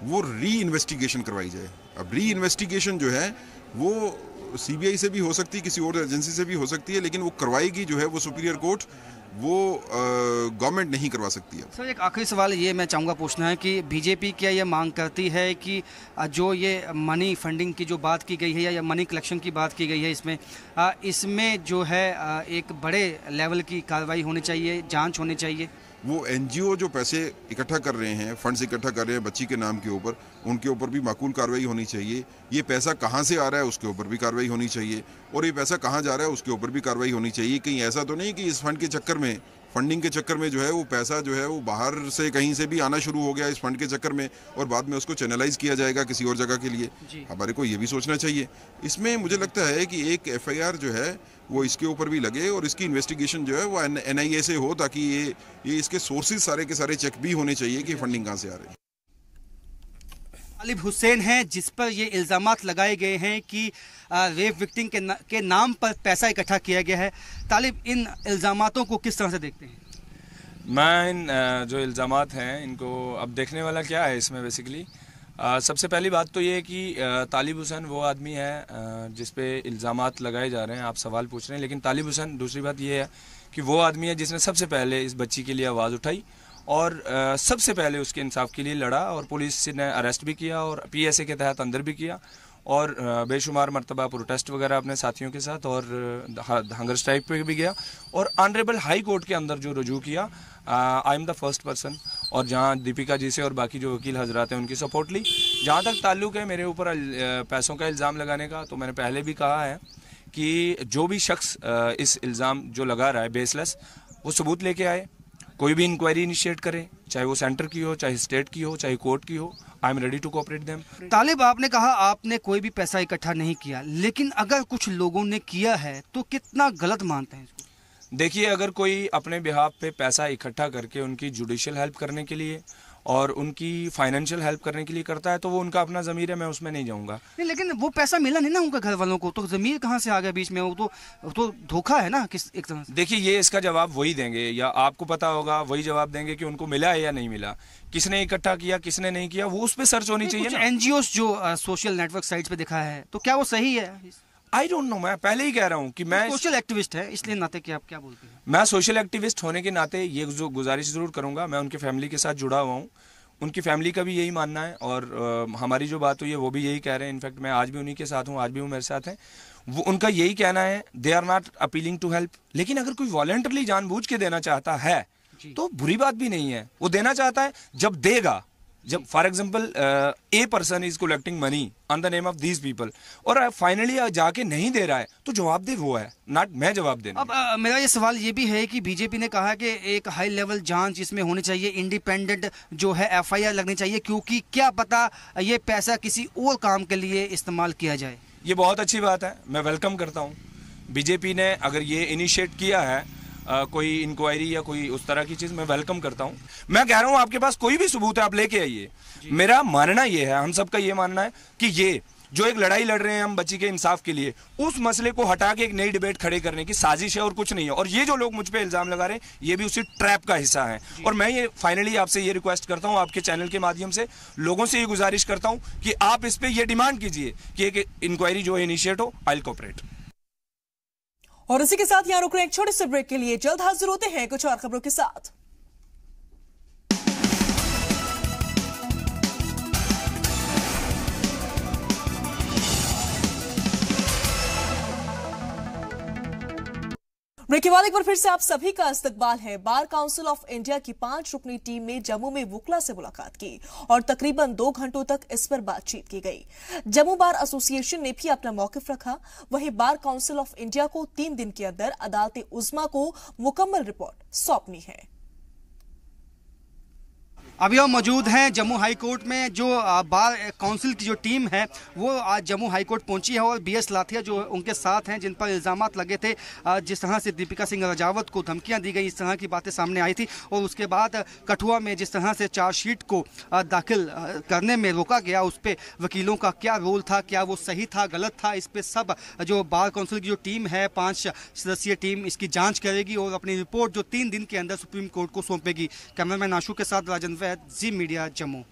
वो री इन्वेस्टिगेशन करवाई जाए। अब री इन्वेस्टिगेशन जो है वो सीबीआई से भी हो सकती है, किसी और एजेंसी से भी हो सकती है, लेकिन वो करवाएगी जो है वो सुपीरियर कोर्ट, वो गवर्नमेंट नहीं करवा सकती है। सर, एक आखिरी सवाल ये मैं चाहूँगा पूछना है कि बीजेपी क्या ये मांग करती है कि जो ये मनी फंडिंग की जो बात की गई है या मनी कलेक्शन की बात की गई है, इसमें जो है एक बड़े लेवल की कार्रवाई होनी चाहिए, जांच होनी चाहिए? वो एनजीओ जो पैसे इकट्ठा कर रहे हैं, फंड्स इकट्ठा कर रहे हैं बच्ची के नाम के ऊपर, उनके ऊपर भी माकूल कार्रवाई होनी चाहिए। ये पैसा कहाँ से आ रहा है उसके ऊपर भी कार्रवाई होनी चाहिए, और ये पैसा कहाँ जा रहा है उसके ऊपर भी कार्रवाई होनी चाहिए। कहीं ऐसा तो नहीं कि इस फंड के चक्कर में, फंडिंग के चक्कर में जो है वो पैसा जो है वो बाहर से कहीं से भी आना शुरू हो गया इस फंड के चक्कर में और बाद में उसको चैनलाइज किया जाएगा किसी और जगह के लिए। हमारे को ये भी सोचना चाहिए। इसमें मुझे लगता है कि एक एफआईआर जो है वो इसके ऊपर भी लगे और इसकी इन्वेस्टिगेशन जो है वो एनआईए से हो, ताकि ये इसके सोर्सेज सारे के सारे चेक भी होने चाहिए कि फंडिंग कहाँ से आ रही है। तालिब हुसैन हैं जिस पर ये इल्ज़ामात लगाए गए हैं कि रेप विक्टिम के नाम पर पैसा इकट्ठा किया गया है। तालिब, इन इल्ज़ामातों को किस तरह से देखते हैं? मैं इन जो इल्ज़ामात हैं इनको, अब देखने वाला क्या है इसमें बेसिकली, सबसे पहली बात तो ये है कि तालिब हुसैन वो आदमी है जिस पे इल्ज़ामात लगाए जा रहे हैं, आप सवाल पूछ रहे हैं, लेकिन तालिब हुसैन, दूसरी बात ये है कि वो आदमी है जिसने सबसे पहले इस बच्ची के लिए आवाज़ उठाई और सबसे पहले उसके इंसाफ के लिए लड़ा, और पुलिस ने अरेस्ट भी किया और पीएसए के तहत अंदर भी किया, और बेशुमार मरतबा प्रोटेस्ट वगैरह अपने साथियों के साथ और हंगर स्ट्राइक पे भी गया, और ऑनरेबल हाई कोर्ट के अंदर जो रुजू किया, I am the first person, और जहाँ दीपिका जी से और बाकी जो वकील हजरात हैं उनकी सपोर्ट ली। जहाँ तक ताल्लुक़ है मेरे ऊपर पैसों का इल्ज़ाम लगाने का, तो मैंने पहले भी कहा है कि जो भी शख्स इस इल्ज़ाम जो लगा रहा है बेसलेस, वो सबूत लेके आए, कोई भी इंक्वायरी इनिशिएट करे, चाहे वो सेंटर की हो, चाहे स्टेट की हो, चाहे कोर्ट की हो, I am ready to cooperate them. Talib, आपने कहा आपने कोई भी पैसा इकट्ठा नहीं किया, लेकिन अगर कुछ लोगों ने किया है तो कितना गलत मानते हैं इसको? देखिए, अगर कोई अपने बिहाफ पे पैसा इकट्ठा करके उनकी जुडिशियल हेल्प करने के लिए और उनकी फाइनेंशियल हेल्प करने के लिए करता है तो वो उनका अपना ज़मीर है, मैं उसमें नहीं जाऊंगा। नहीं, लेकिन वो पैसा मिला नहीं ना उनके घर वालों को, तो ज़मीर कहाँ से आ गया बीच में? वो तो धोखा है ना किस एक तरह से। देखिए, ये इसका जवाब वही देंगे, या आपको पता होगा वही जवाब देंगे कि उनको मिला है या नहीं मिला, किसने इकट्ठा किया, किसने नहीं किया, वो उस पर सर्च होनी चाहिए ना। NGOs जो सोशल नेटवर्क साइट्स पे दिखा है, तो क्या वो सही है? आई डोंट नो, मैं पहले ही कह रहा हूँ कि मैं सोशल एक्टिविस्ट है, इसलिए नाते कि आप क्या बोलते हैं? मैं सोशल एक्टिविस्ट होने के नाते ये जो गुजारिश जरूर करूंगा, मैं उनकी फैमिली के साथ जुड़ा हुआ हूँ, उनकी फैमिली का भी यही मानना है और हमारी जो बात हुई है वो भी यही कह रहे हैं। इनफैक्ट मैं आज भी उन्हीं के साथ हूँ, आज भी वो मेरे साथ हैं। वो उनका यही कहना है, they are not appealing to help. लेकिन अगर कोई वॉलंटरली जानबूझ के देना चाहता है तो बुरी बात भी नहीं है। वो देना चाहता है, जब देगा, जब for example a person is collecting money on the name of these people और फाइनली जाके नहीं दे रहा है तो जवाबदेह वो है, नॉट मैं जवाब देना। अब मेरा ये सवाल ये भी है कि बीजेपी ने कहा कि एक हाई लेवल जांच इसमें होनी चाहिए, इंडिपेंडेंट जो है FIR लगनी चाहिए, क्योंकि क्या पता ये पैसा किसी और काम के लिए इस्तेमाल किया जाए। ये बहुत अच्छी बात है, मैं वेलकम करता हूँ। बीजेपी ने अगर ये इनिशिएट किया है कोई इंक्वायरी या कोई उस तरह की चीज़, मैं वेलकम करता हूँ। मैं कह रहा हूँ आपके पास कोई भी सबूत है आप लेके आइए। मेरा मानना ये है, हम सबका ये मानना है कि ये जो एक लड़ाई लड़ रहे हैं हम बच्ची के इंसाफ के लिए, उस मसले को हटा के एक नई डिबेट खड़े करने की साजिश है और कुछ नहीं है। और ये जो लोग मुझ पे इल्जाम लगा रहे हैं ये भी उसी ट्रैप का हिस्सा है। और मैं ये फाइनली आपसे ये रिक्वेस्ट करता हूँ, आपके चैनल के माध्यम से लोगों से ये गुजारिश करता हूँ कि आप इस पे ये डिमांड कीजिए कि एक इंक्वायरी जो है इनिशिएट हो, आई विल कोऑपरेट। और इसी के साथ यहां रुक रहे एक छोटे से ब्रेक के लिए, जल्द हाजिर होते हैं कुछ और खबरों के साथ। ब्रेक के बाद एक बार फिर से आप सभी का इस्तकबाल है। बार काउंसिल ऑफ इंडिया की 5 रुकनी टीम ने जम्मू में वुकला से मुलाकात की और तकरीबन 2 घंटों तक इस पर बातचीत की गई। जम्मू बार एसोसिएशन ने भी अपना मौकिफ रखा। वहीं बार काउंसिल ऑफ इंडिया को 3 दिन के अंदर अदालत उज़्मा को मुकम्मल रिपोर्ट सौंपनी है। अभी हम मौजूद हैं जम्मू हाई कोर्ट में। जो बार काउंसिल की जो टीम है वो आज जम्मू हाई कोर्ट पहुंची है और BS लाथिया जो उनके साथ हैं, जिन पर इल्जामात लगे थे, जिस तरह से दीपिका सिंह राजावत को धमकियां दी गई, इस तरह की बातें सामने आई थी। और उसके बाद कठुआ में जिस तरह से चार्जशीट को दाखिल करने में रोका गया, उस पर वकीलों का क्या रोल था, क्या वो सही था, गलत था, इस पर सब जो बार काउंसिल की जो टीम है, 5 सदस्यीय टीम, इसकी जाँच करेगी और अपनी रिपोर्ट जो 3 दिन के अंदर सुप्रीम कोर्ट को सौंपेगी। कैमरामैन आशु के साथ Rajan Vaid, Zee media, Jammu.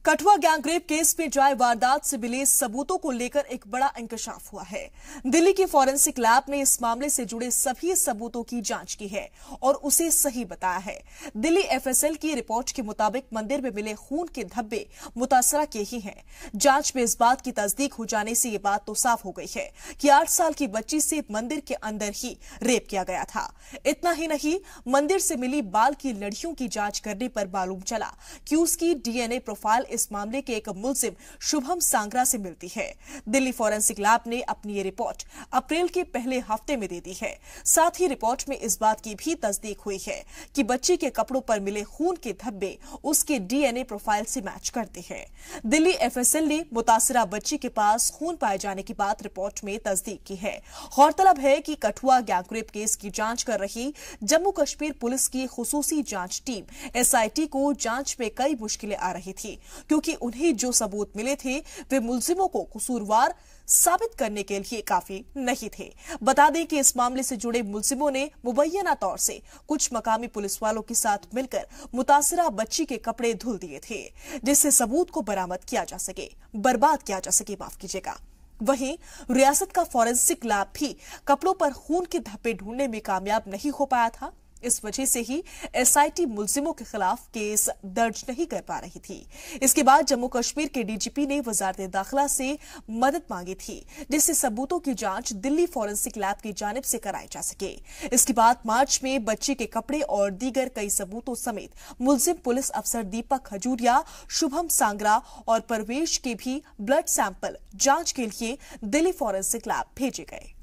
Kathua gangrape case में ड्राई वारदात से मिले सबूतों को लेकर एक बड़ा इंकशाफ हुआ है। दिल्ली की फॉरेंसिक लैब ने इस मामले से जुड़े सभी सबूतों की जांच की है और उसे सही बताया है। दिल्ली FSL की रिपोर्ट के मुताबिक मंदिर में मिले खून के धब्बे मुतासरा के ही हैं। जांच में इस बात की तस्दीक हो जाने से ये बात तो साफ हो गई है कि 8 साल की बच्ची से मंदिर के अंदर ही रेप किया गया था। इतना ही नहीं, मंदिर से मिली बाल की लड़ियों की जांच करने पर मालूम चला कि उसकी DNA प्रोफाइल इस मामले के एक मुलजिम शुभम सांगरा से मिलती है। दिल्ली फॉरेंसिक लैब ने अपनी ये रिपोर्ट अप्रैल के पहले हफ्ते में दे दी है। साथ ही रिपोर्ट में इस बात की भी तस्दीक हुई है कि बच्ची के कपड़ों पर मिले खून के धब्बे उसके DNA प्रोफाइल से मैच करते हैं। दिल्ली FSL ने मुतासिरा बच्ची के पास खून पाए जाने की बात रिपोर्ट में तस्दीक की है। गौरतलब है कि कठुआ गैंगरेप केस की जांच कर रही जम्मू कश्मीर पुलिस की खुसूसी जांच टीम SIT को जांच में कई मुश्किलें आ रही थी, क्योंकि उन्हें जो सबूत मिले थे वे मुलजिमों को कसूरवार साबित करने के लिए काफी नहीं थे। बता दें कि इस मामले से जुड़े मुलजिमों ने मुबैना तौर से कुछ मकामी पुलिस वालों के साथ मिलकर मुतासिरा बच्ची के कपड़े धुल दिए थे, जिससे सबूत को बरामद किया जा सके, बर्बाद किया जा सके, माफ कीजिएगा। वहीं रियासत का फॉरेंसिक लैब भी कपड़ों पर खून के धब्बे ढूंढने में कामयाब नहीं हो पाया था। इस वजह से ही SIT मुलजिमों के खिलाफ केस दर्ज नहीं कर पा रही थी। इसके बाद जम्मू कश्मीर के DGP ने वजारत दाखिला से मदद मांगी थी, जिससे सबूतों की जांच दिल्ली फॉरेंसिक लैब की जानिब से कराई जा सके। इसके बाद मार्च में बच्ची के कपड़े और दीगर कई सबूतों समेत मुलजिम पुलिस अफसर दीपक खजूरिया, शुभम सांगरा और परवेश के भी ब्लड सैंपल जांच के लिए दिल्ली फॉरेंसिक लैब भेजे गए।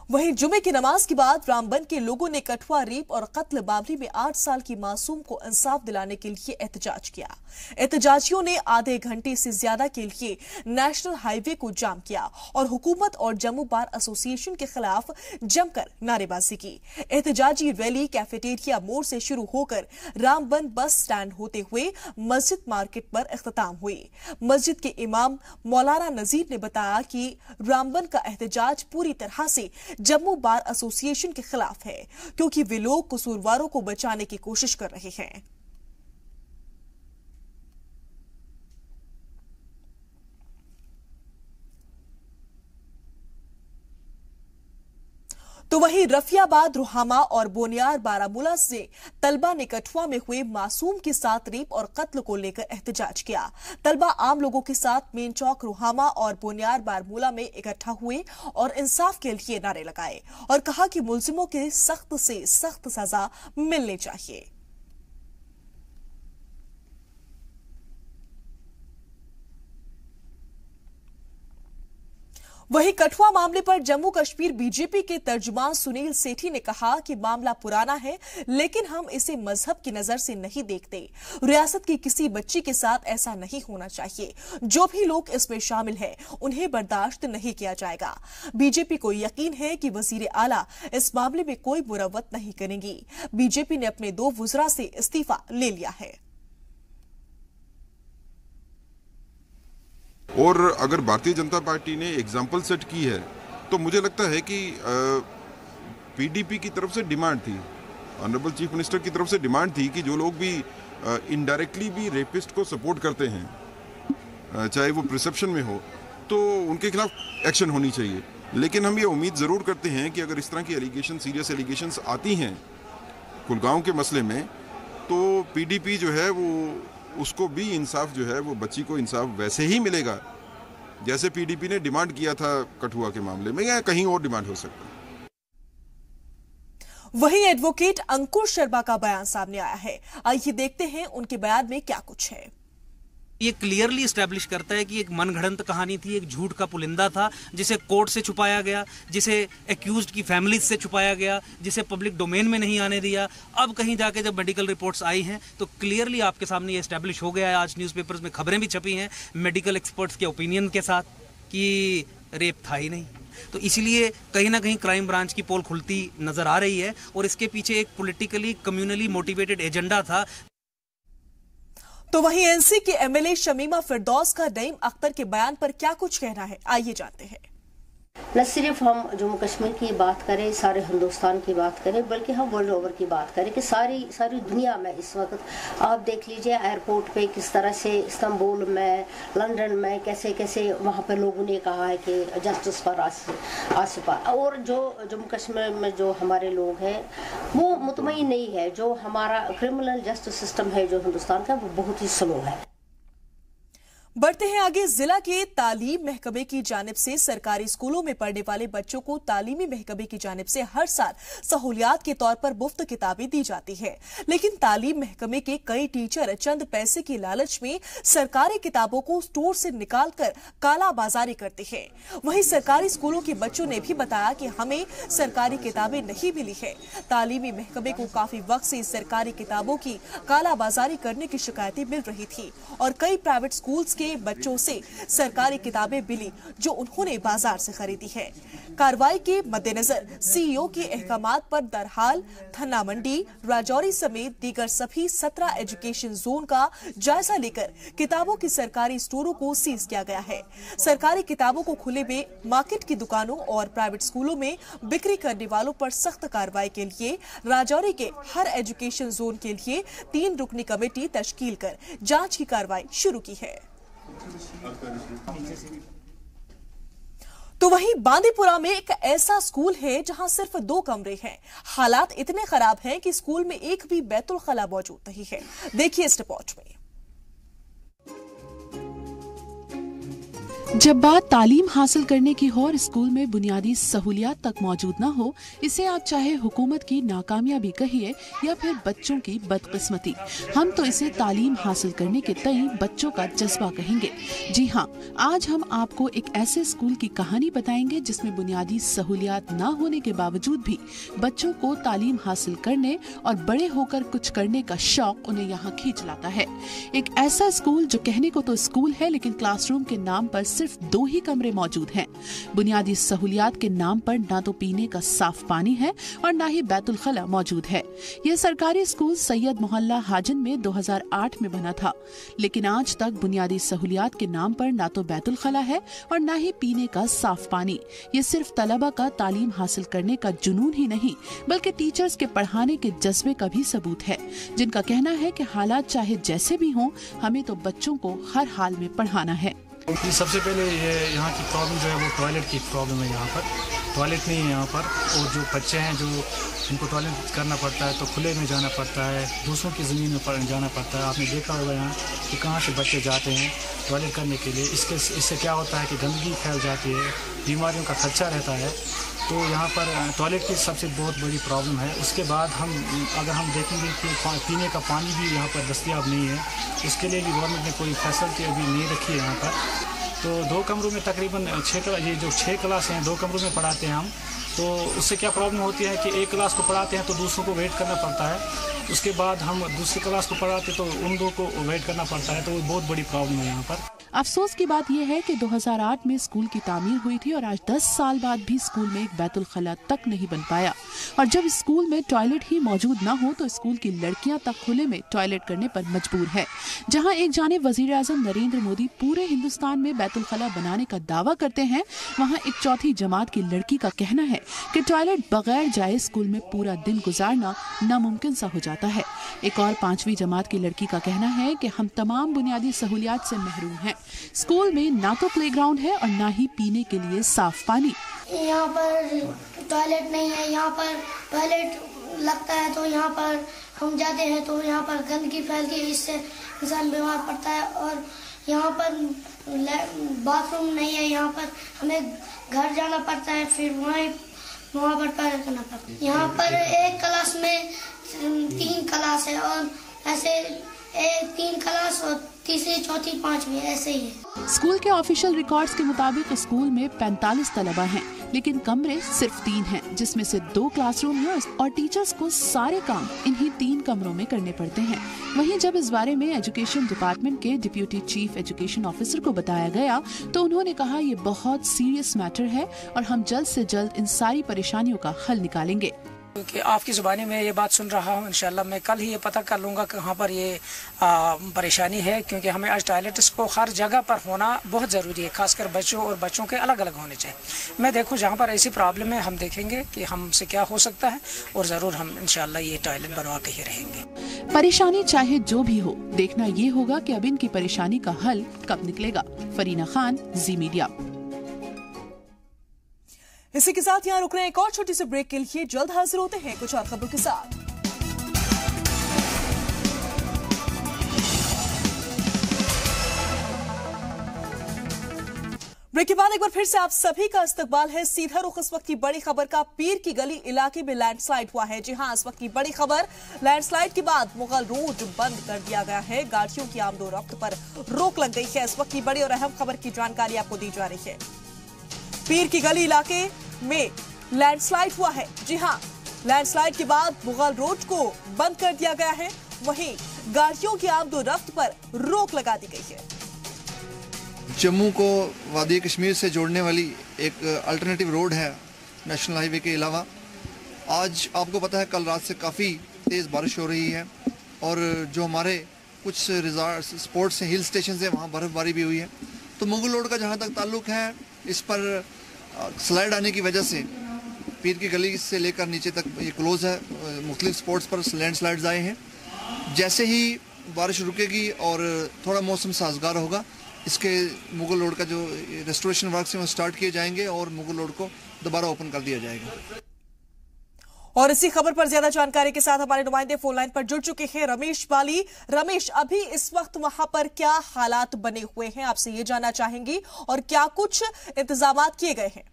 वहीं जुमे की नमाज के बाद रामबन के लोगों ने कठुआ रेप और कत्ल मामले में 8 साल की मासूम को इंसाफ दिलाने के लिए एहतजाज किया। एहतजाजियों ने आधे घंटे से ज्यादा के लिए नेशनल हाईवे को जाम किया और हुकूमत और जम्मू बार एसोसिएशन के खिलाफ जमकर नारेबाजी की। एहतजाजी रैली कैफेटेरिया मोड़ से शुरू होकर रामबन बस स्टैंड होते हुए मस्जिद मार्केट पर इख्तिताम हुई। मस्जिद के इमाम मौलाना नजीर ने बताया कि रामबन का एहतजाज पूरी तरह से जम्मू बार एसोसिएशन के खिलाफ है, क्योंकि वे लोग कसूरवारों को बचाने की कोशिश कर रहे हैं। तो वहीं रफियाबाद, रुहामा और बोनियार बारामूला से तलबा ने कठुआ में हुए मासूम के साथ रेप और कत्ल को लेकर एहतजाज किया। तलबा आम लोगों के साथ मेन चौक रुहामा और बोनियार बारामूला में इकट्ठा हुए और इंसाफ के लिए नारे लगाए और कहा कि मुलजिमों के सख्त से सख्त सजा मिलनी चाहिए। वहीं कठुआ मामले पर जम्मू कश्मीर बीजेपी के तर्जुमान सुनील सेठी ने कहा कि मामला पुराना है, लेकिन हम इसे मजहब की नजर से नहीं देखते। रियासत की किसी बच्ची के साथ ऐसा नहीं होना चाहिए। जो भी लोग इसमें शामिल हैं, उन्हें बर्दाश्त नहीं किया जाएगा। बीजेपी को यकीन है कि वजीर आला इस मामले में कोई मुरव्वत नहीं करेंगी। बीजेपी ने अपने 2 वुज़रा से इस्तीफा ले लिया है। और अगर भारतीय जनता पार्टी ने एग्जाम्पल सेट की है तो मुझे लगता है कि पीडीपी की तरफ से डिमांड थी, ऑनरेबल चीफ मिनिस्टर की तरफ से डिमांड थी कि जो लोग भी इनडायरेक्टली भी रेपिस्ट को सपोर्ट करते हैं, चाहे वो प्रिसेप्शन में हो, तो उनके खिलाफ एक्शन होनी चाहिए। लेकिन हम ये उम्मीद ज़रूर करते हैं कि अगर इस तरह की एलिगेशन, सीरियस एलिगेशंस आती हैं कुलगांव के मसले में, तो पीडीपी जो है वो उसको भी इंसाफ जो है वो बच्ची को इंसाफ वैसे ही मिलेगा जैसे पीडीपी ने डिमांड किया था कठुआ के मामले में, या कहीं और डिमांड हो सकता है। वहीं एडवोकेट अंकुर शर्मा का बयान सामने आया है। आइए देखते हैं उनके बयान में क्या कुछ है। ये क्लियरली एस्टैब्लिश करता है कि एक मनगढ़ंत कहानी थी, एक झूठ का पुलिंदा था, जिसे कोर्ट से छुपाया गया, जिसे एक्यूज्ड की फैमिली से छुपाया गया, जिसे पब्लिक डोमेन में नहीं आने दिया। अब कहीं जाके जब मेडिकल रिपोर्ट्स आई हैं तो क्लियरली आपके सामने ये एस्टैब्लिश हो गया है। आज न्यूज़पेपर्स में खबरें भी छपी हैं मेडिकल एक्सपर्ट्स के ओपिनियन के साथ कि रेप था ही नहीं। तो इसलिए कहीं ना कहीं क्राइम ब्रांच की पोल खुलती नजर आ रही है और इसके पीछे एक पॉलिटिकली कम्युनली मोटिवेटेड एजेंडा था। तो वहीं एनसी के एमएलए शमीमा फिरदौस का नईम अख्तर के बयान पर क्या कुछ कहना है, आइए जानते हैं। न सिर्फ हम जम्मू कश्मीर की बात करें, सारे हिंदुस्तान की बात करें, बल्कि हम वर्ल्ड ओवर की बात करें कि सारी दुनिया में इस वक्त आप देख लीजिए एयरपोर्ट पे किस तरह से, इस्तांबुल में, लंदन में कैसे कैसे वहाँ पे लोगों ने कहा है कि जस्टिस फॉर आसिफा। और जो जम्मू कश्मीर में जो हमारे लोग हैं वो मुतमईन नहीं है। जो हमारा क्रिमिनल जस्टिस सिस्टम है जो हिंदुस्तान का, वो बहुत ही स्लो है। बढ़ते हैं आगे। जिला के तालीम महकमे की जानिब से सरकारी स्कूलों में पढ़ने वाले बच्चों को तालीमी महकमे की जानिब से हर साल सहूलियात के तौर पर मुफ्त किताबें दी जाती है, लेकिन तालीम महकमे के कई टीचर चंद पैसे की लालच में सरकारी किताबों को स्टोर से निकालकर काला बाजारी करते हैं। वहीं सरकारी स्कूलों के बच्चों ने भी बताया कि हमें सरकारी किताबें नहीं मिली है। तालीमी महकमे को काफी वक्त से सरकारी किताबों की काला बाजारी करने की शिकायतें मिल रही थी और कई प्राइवेट स्कूल्स के बच्चों से सरकारी किताबें मिली जो उन्होंने बाजार से खरीदी है। कार्रवाई के मद्देनजर सीईओ के अहकामात पर दरहाल, थन्ना मंडी, राजौरी समेत दीगर सभी 17 एजुकेशन जोन का जायजा लेकर किताबों की सरकारी स्टोरों को सीज किया गया है। सरकारी किताबों को खुले में मार्केट की दुकानों और प्राइवेट स्कूलों में बिक्री करने वालों पर सख्त कार्रवाई के लिए राजौरी के हर एजुकेशन जोन के लिए 3 रुकनी कमेटी तश्कील कर जांच की कार्रवाई शुरू की है। तो वहीं बांदीपुरा में एक ऐसा स्कूल है जहां सिर्फ 2 कमरे हैं। हालात इतने खराब हैं कि स्कूल में एक भी बैतुल खला मौजूद नहीं है। देखिए इस रिपोर्ट में। जब बात तालीम हासिल करने की हो और स्कूल में बुनियादी सहूलियात तक मौजूद न हो, इसे आप चाहे हुकूमत की नाकामयाबी कहिए या फिर बच्चों की बदकिस्मती, हम तो इसे तालीम हासिल करने के तई बच्चों का जज्बा कहेंगे। जी हाँ, आज हम आपको एक ऐसे स्कूल की कहानी बताएंगे जिसमें बुनियादी सहूलियात न होने के बावजूद भी बच्चों को तालीम हासिल करने और बड़े होकर कुछ करने का शौक उन्हें यहाँ खींच लाता है। एक ऐसा स्कूल जो कहने को तो स्कूल है, लेकिन क्लासरूम के नाम पर सिर्फ 2 ही कमरे मौजूद हैं। बुनियादी सहूलियात के नाम पर ना तो पीने का साफ पानी है और ना ही बैतुल खला मौजूद है। यह सरकारी स्कूल सैयद मोहल्ला हाजन में 2008 में बना था, लेकिन आज तक बुनियादी सहूलियात के नाम पर ना तो बैतुल खला है और ना ही पीने का साफ पानी। ये सिर्फ तलबा का तालीम हासिल करने का जुनून ही नहीं, बल्कि टीचर्स के पढ़ाने के जज्बे का भी सबूत है, जिनका कहना है कि हालात चाहे जैसे भी हों, हमें तो बच्चों को हर हाल में पढ़ाना है। सबसे पहले ये यहाँ की प्रॉब्लम जो है वो टॉयलेट की प्रॉब्लम है। यहाँ पर टॉयलेट नहीं है यहाँ पर, और जो बच्चे हैं जो इनको टॉयलेट करना पड़ता है तो खुले में जाना पड़ता है, दूसरों की ज़मीन में जाना पड़ता है। आपने देखा होगा यहाँ कि कहाँ से बच्चे जाते हैं टॉयलेट करने के लिए। इससे क्या होता है कि गंदगी फैल जाती है, बीमारियों का खदशा रहता है। तो यहाँ पर टॉयलेट की सबसे बहुत बड़ी प्रॉब्लम है। उसके बाद अगर हम देखेंगे कि पीने का पानी भी यहाँ पर दस्तयाब नहीं है, उसके लिए भी गवर्नमेंट ने कोई फैसिलिटी अभी नहीं रखी है यहाँ पर। तो 2 कमरों में तकरीबन 6 क्लास हैं, 2 कमरों में पढ़ाते हैं हम। तो उससे क्या प्रॉब्लम होती है कि एक क्लास को पढ़ाते हैं तो दूसरों को वेट करना पड़ता है, उसके बाद हम दूसरी क्लास को पढ़ाते तो उन 2 को वेट करना पड़ता है। तो वो बहुत बड़ी प्रॉब्लम है यहाँ पर। अफसोस की बात यह है कि 2008 में स्कूल की तामीर हुई थी और आज 10 साल बाद भी स्कूल में एक बैतुल खला तक नहीं बन पाया। और जब स्कूल में टॉयलेट ही मौजूद न हो तो स्कूल की लड़कियां तक खुले में टॉयलेट करने पर मजबूर है। जहां एक जानिब वजीर आजम नरेंद्र मोदी पूरे हिंदुस्तान में बैतुल खला बनाने का दावा करते हैं, वहां एक चौथी जमात की लड़की का कहना है कि टॉयलेट बगैर जाए स्कूल में पूरा दिन गुजारना नामुमकिन सा हो जाता है। एक और 5वीं जमात की लड़की का कहना है कि हम तमाम बुनियादी सहूलियात से महरूम हैं। स्कूल में ना तो प्लेग्राउंड है और ना ही पीने के लिए साफ पानी। यहाँ पर टॉयलेट नहीं है, यहाँ पर टॉयलेट लगता है तो यहाँ पर हम जाते हैं तो यहाँ पर गंदगी फैलती है, इससे इंसान बीमार पड़ता है। और यहाँ पर बाथरूम नहीं है, यहाँ पर हमें घर जाना पड़ता है, फिर वहाँ पर टॉयलेट करना पड़ता है। यहाँ पर एक क्लास में 3 क्लास है और ऐसे 3 क्लास और तीसरी, चौथी, 5वीं ऐसे ही है। स्कूल के ऑफिशियल रिकॉर्ड्स के मुताबिक स्कूल में 45 तलबा हैं, लेकिन कमरे सिर्फ 3 हैं, जिसमें से 2 क्लासरूम हैं और टीचर्स को सारे काम इन्हीं 3 कमरों में करने पड़ते हैं। वहीं जब इस बारे में एजुकेशन डिपार्टमेंट के डिप्यूटी चीफ एजुकेशन ऑफिसर को बताया गया तो उन्होंने कहा ये बहुत सीरियस मैटर है और हम जल्द से जल्द इन सारी परेशानियों का हल निकालेंगे। कि आपकी ज़ुबानी में ये बात सुन रहा हूँ, इंशाल्लाह मैं कल ही ये पता कर लूँगा कि कहाँ पर ये परेशानी है, क्योंकि हमें आज टॉयलेट्स को हर जगह पर होना बहुत ज़रूरी है, खासकर बच्चों और बच्चों के अलग अलग होने चाहिए। मैं देखूँ जहाँ पर ऐसी प्रॉब्लम है हम देखेंगे कि हमसे क्या हो सकता है और ज़रूर हम इंशाल्लाह ये टॉयलेट बनवा के ही रहेंगे। परेशानी चाहे जो भी हो, देखना ये होगा कि अब इनकी परेशानी का हल कब निकलेगा। फरीना खान, जी मीडिया। इसी के साथ यहाँ रुक रहे हैं एक और छोटी सी ब्रेक के लिए, जल्द हाजिर होते हैं कुछ और खबरों के साथ। ब्रेक के बाद एक बार फिर से आप सभी का इस्तकबाल है। सीधा रुख इस वक्त की बड़ी खबर का। पीर की गली इलाके में लैंडस्लाइड हुआ है। जी हां, इस वक्त की बड़ी खबर, लैंडस्लाइड के बाद मुगल रोड बंद कर दिया गया है, गाड़ियों की आमदोरफ्त पर रोक लग गई है। इस वक्त की बड़ी और अहम खबर की जानकारी आपको दी जा रही है। पीर की गली इलाके में लैंडस्लाइड हुआ है। जी हां, लैंडस्लाइड के बाद मुगल रोड को बंद कर दिया गया है, वहीं गाड़ियों की आमदोरफ्त पर रोक लगा दी गई है। जम्मू को वादी कश्मीर से जोड़ने वाली एक अल्टरनेटिव रोड है नेशनल हाईवे के अलावा। आज आपको पता है कल रात से काफ़ी तेज़ बारिश हो रही है और जो हमारे कुछ रिजॉर्ट स्पोर्ट्स हिल स्टेशन है वहाँ बर्फ़बारी भी हुई है। तो मुगल रोड का जहाँ तक ताल्लुक़ है, इस पर स्लाइड आने की वजह से पीर की गली से लेकर नीचे तक ये क्लोज है। मुख्तलिफ स्पॉट्स पर लैंडस्लाइड्स आए हैं। जैसे ही बारिश रुकेगी और थोड़ा मौसम साजगार होगा, इसके मुगल रोड का जो रेस्टोरेशन वर्क है वो स्टार्ट किए जाएंगे और मुगल रोड को दोबारा ओपन कर दिया जाएगा। और इसी खबर पर ज्यादा जानकारी के साथ हमारे नुमाइंदे फोन लाइन पर जुड़ चुके हैं रमेश बाली। रमेश, अभी इस वक्त वहां पर क्या हालात बने हुए हैं, आपसे ये जानना चाहेंगी, और क्या कुछ इंतजाम किए गए हैं?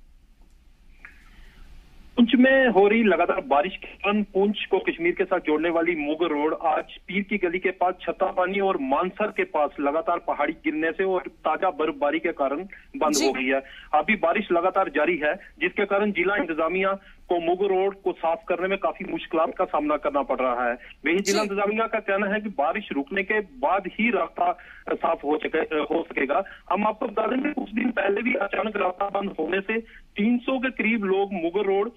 पुंछ में हो रही लगातार बारिश के कारण पुंछ को कश्मीर के साथ जोड़ने वाली मुगर रोड आज पीर की गली के पास छत्तापानी और मानसर के पास लगातार पहाड़ी गिरने से और ताजा बर्फबारी के कारण बंद हो गई है। अभी बारिश लगातार जारी है, जिसके कारण जिला इंतजामिया को मुगर रोड को साफ करने में काफी मुश्किलात का सामना करना पड़ रहा है। वहीं जिला इंतजामिया का कहना है कि बारिश रुकने के बाद ही रास्ता साफ हो सकेगा। हम आपको बता दें कि कुछ दिन पहले भी अचानक रास्ता बंद होने से 300 के करीब लोग मुगर रोड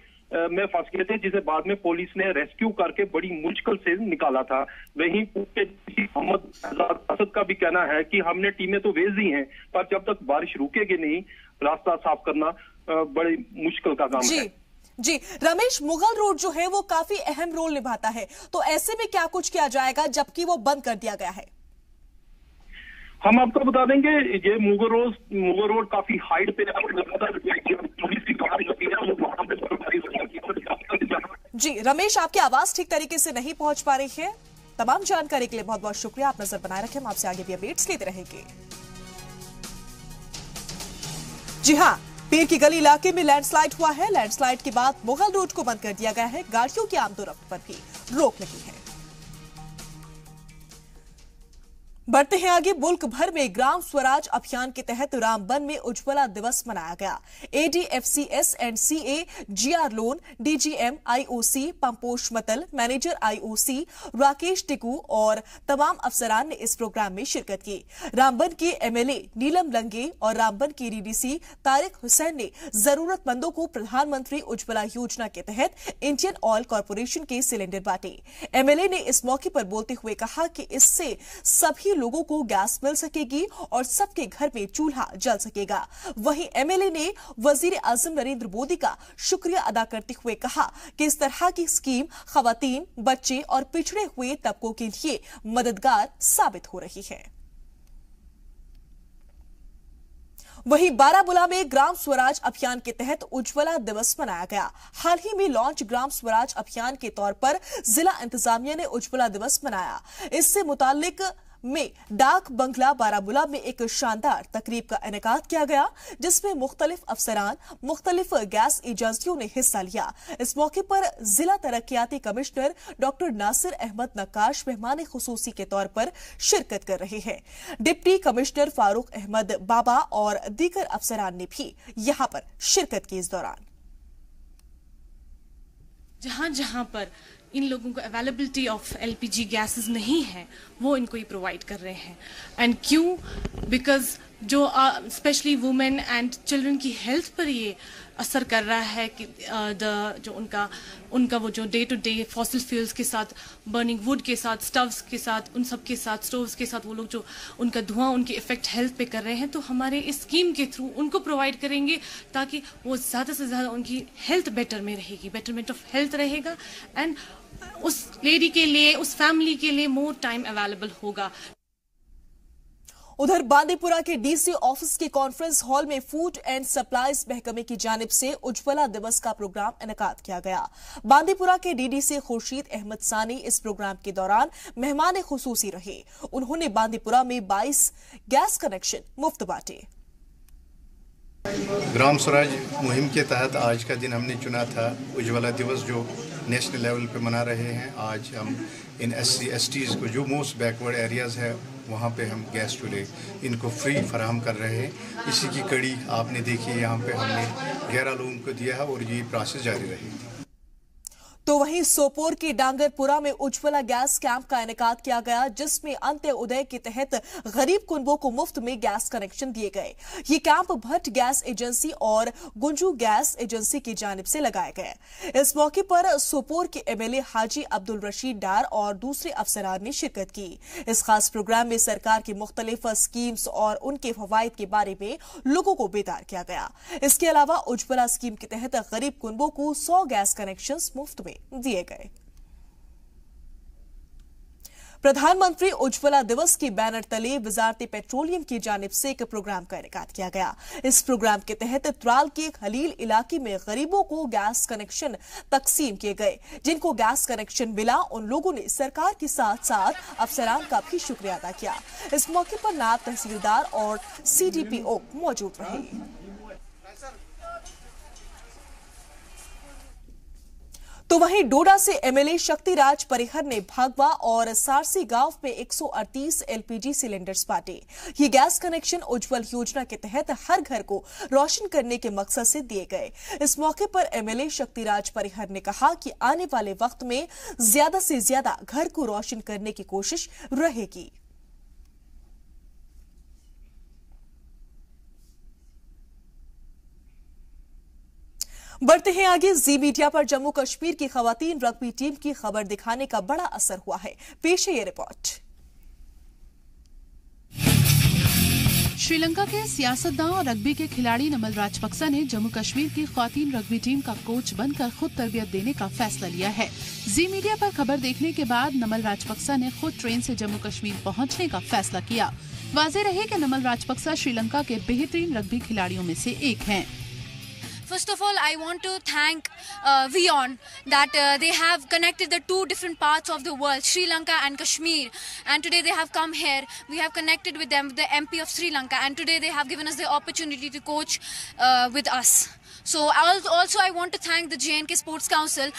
में फंस गए थे, जिसे बाद में पुलिस ने रेस्क्यू करके बड़ी मुश्किल से निकाला था। वहीं मोहम्मद असद का भी कहना है कि हमने टीमें तो भेज दी हैं, पर जब तक बारिश रुकेगी नहीं, रास्ता साफ करना बड़ी मुश्किल का काम है। जी रमेश, मुगल रोड जो है वो काफी अहम रोल निभाता है, तो ऐसे में क्या कुछ किया जाएगा जबकि वो बंद कर दिया गया है? हम आपको बता देंगे ये मुगर रोड काफी हाइट पे जी रमेश, आपकी आवाज ठीक तरीके से नहीं पहुंच पा रही है। तमाम जानकारी के लिए बहुत बहुत शुक्रिया। आप नजर बनाए रखें, हम आपसे आगे भी अपडेट्स लेते रहेंगे। जी हाँ, पीर की गली इलाके में लैंडस्लाइड हुआ है। लैंडस्लाइड के बाद मुगल रोड को बंद कर दिया गया है। गाड़ियों की आमदोरफ्त पर भी रोक लगी है। बढ़ते हैं आगे। मुल्क भर में ग्राम स्वराज अभियान के तहत रामबन में उज्ज्वला दिवस मनाया गया। ADFCS and CA, GR loan, DGM, IOC, Pamposh मतल, मैनेजर IOC, राकेश टिकू और तमाम अफसरान ने इस प्रोग्राम में शिरकत की। रामबन के MLA नीलम लंगे और रामबन के DDC तारिक हुसैन ने जरूरतमंदों को प्रधानमंत्री उज्ज्वला योजना के तहत इंडियन ऑयल कॉरपोरेशन के सिलेंडर बांटे। MLA ने इस मौके पर बोलते हुए कहा कि इससे सभी लोगों को गैस मिल सकेगी और सबके घर में चूल्हा जल सकेगा। वहीं MLA ने वजीर आजम नरेंद्र मोदी का शुक्रिया अदा करते हुए कहा कि इस तरह की स्कीम खवातीन, बच्चे और पिछड़े हुए तबकों के लिए मददगार साबित हो रही है। वहीं बारामूला में ग्राम स्वराज अभियान के तहत उज्ज्वला दिवस मनाया गया। हाल ही में लॉन्च ग्राम स्वराज अभियान के तौर पर जिला इंतजामिया ने उज्ज्वला दिवस मनाया। इससे मुताल्लिक में डाक बंगला बारामूला में एक शानदार तकरीब का इनेकाद किया गया, जिसमें मुख्तलिफ अफसरान, मुख्तलिफ गैस एजेंसियों ने हिस्सा लिया। इस मौके पर जिला तरक्याती कमिश्नर डॉक्टर नासिर अहमद नक्काश मेहमान खुसूसी के तौर पर शिरकत कर रहे हैं। डिप्टी कमिश्नर फारूक अहमद बाबा और दीगर अफसरान ने भी यहां पर शिरकत की। इस दौरान जहां जहां पर इन लोगों को अवेलेबिलिटी ऑफ LPG गैसेस नहीं है, वो इनको ये प्रोवाइड कर रहे हैं। एंड क्यों? बिकॉज जो स्पेशली वुमेन एंड चिल्ड्रन की हेल्थ पर ये असर कर रहा है कि जो उनका वो जो day to day fossil fuels के साथ, बर्निंग वुड के साथ, स्टव्स के साथ, उन सब के साथ, स्टोव्स के साथ वो लोग जो उनका धुआं उनकी इफेक्ट हेल्थ पे कर रहे हैं, तो हमारे इस स्कीम के थ्रू उनको प्रोवाइड करेंगे ताकि वो ज़्यादा से ज़्यादा उनकी हेल्थ बेटर में रहेगी, बेटरमेंट ऑफ हेल्थ रहेगा एंड उस लेडी के लिए, उस फैमिली के लिए मोर टाइम अवेलेबल होगा। उधर बांदीपुरा के DC ऑफिस के कॉन्फ्रेंस हॉल में फूड एंड सप्लाईज महकमे की जानिब से उज्ज्वला दिवस का प्रोग्राम इनेकाद किया गया। बांदीपुरा के DDC खुर्शीद अहमद सानी इस प्रोग्राम के दौरान मेहमान खुसूसी रहे। उन्होंने बांदीपुरा में 22 गैस कनेक्शन मुफ्त बांटे। ग्राम स्वराज मुहिम के तहत आज का दिन हमने चुना था उज्ज्वला दिवस, जो नेशनल लेवल पे मना रहे हैं। आज हम इन SC STs को, जो मोस्ट बैकवर्ड एरियाज़ है, वहाँ पे हम गैस चूल्हे इनको फ्री फराहम कर रहे हैं। इसी की कड़ी आपने देखी, यहाँ पे हमने 11 लोगों को दिया है और ये प्रोसेस जारी रहेगी। तो वहीं सोपोर के डांगरपुरा में उज्ज्वला गैस कैंप का इनेकाद किया गया, जिसमें अंत्योदय के तहत गरीब कुनबों को मुफ्त में गैस कनेक्शन दिए गए। ये कैंप भट्ट गैस एजेंसी और गुंजू गैस एजेंसी की जानिब से लगाए गए। इस मौके पर सोपोर के MLA हाजी अब्दुल रशीद डार और दूसरे अफसरान ने शिरकत की। इस खास प्रोग्राम में सरकार की मुख्तलिफ स्कीम्स और उनके फवाइद के बारे में लोगों को बेदार किया गया। इसके अलावा उज्ज्वला स्कीम के तहत गरीब कुनबों को 100 गैस कनेक्शन मुफ्त में दिए गए। प्रधानमंत्री उज्ज्वला दिवस की बैनर तले वजारत पेट्रोलियम की जानिब से एक प्रोग्राम का इनेकाद किया गया। इस प्रोग्राम के तहत त्राल के खलील इलाके में गरीबों को गैस कनेक्शन तकसीम किए गए। जिनको गैस कनेक्शन मिला उन लोगों ने सरकार के साथ साथ अफसरान का भी शुक्रिया अदा किया। इस मौके पर नायब तहसीलदार और CDPO मौजूद रहे। तो वहीं डोडा से MLA शक्तिराज परिहर ने भागवा और सारसी गांव में 138 LPG सिलेंडर्स बांटे। ये गैस कनेक्शन उज्जवल योजना के तहत हर घर को रोशन करने के मकसद से दिए गए। इस मौके पर MLA शक्तिराज परिहर ने कहा कि आने वाले वक्त में ज्यादा से ज्यादा घर को रोशन करने की कोशिश रहेगी। बढ़ते हैं आगे। जी मीडिया पर जम्मू कश्मीर की खवातीन रग्बी टीम की खबर दिखाने का बड़ा असर हुआ है। पेश है ये रिपोर्ट। श्रीलंका के सियासतदान और रग्बी के खिलाड़ी नमल राजपक्सा ने जम्मू कश्मीर की खवातीन रग्बी टीम का कोच बनकर खुद तरबियत देने का फैसला लिया है। जी मीडिया पर खबर देखने के बाद नमल राजपक्सा ने खुद ट्रेन से जम्मू कश्मीर पहुंचने का फैसला किया। वाज़ेह रहे कि नमल राजपक्सा श्रीलंका के बेहतरीन रग्बी खिलाड़ियों में से एक हैं। First of all, I want to thank WION that they have connected the two different parts of the world, Sri Lanka and Kashmir. And today they have come here. We have connected with them, the MP of Sri Lanka, and today they have given us the opportunity to coach with us. So also I want to thank the JNK Sports Council,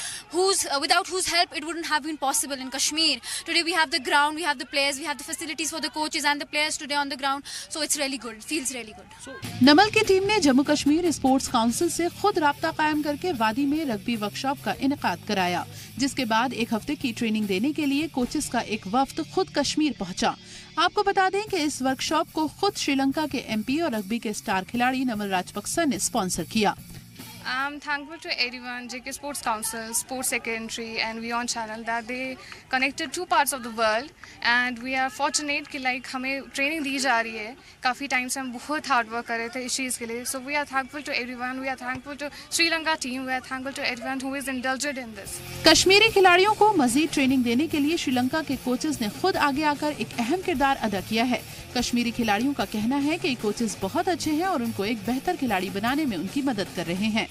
without whose help it wouldn't have been possible in Kashmir. Today we have the ground, we have the players, we have the facilities for the coaches and the players today on the ground. So it's really good. It feels really good. नमल की team ने Jammu Kashmir sports council से खुद राब्ता कायम करके वादी में rugby workshop का इनेकाद कराया, जिसके बाद एक हफ्ते की ट्रेनिंग देने के लिए कोचेस का एक वफ्द खुद कश्मीर पहुंचा। आपको बता दें कि इस वर्कशॉप को खुद श्रीलंका के MP और रग्बी के स्टार खिलाड़ी नमल राजपक्सा ने स्पॉन्सर किया। I'm thankful to everyone, JK Sports Council, Sports Secretary and WION channel that they connected two parts of the world and we are fortunate कि like हमें training दी जा रही है। काफ़ी टाइम से हम बहुत hard work कर रहे थे इस चीज़ के लिए। So we are thankful to everyone, we are thankful to Sri Lanka team, we are thankful to everyone who is indulged in this. Kashmiri खिलाड़ियों को मजीद ट्रेनिंग देने के लिए श्रीलंका के कोचेस ने खुद आगे आकर एक अहम किरदार अदा किया है। कश्मीरी खिलाड़ियों का कहना है कि कोचेस बहुत अच्छे हैं और उनको एक बेहतर खिलाड़ी बनाने में उनकी मदद कर रहे हैं।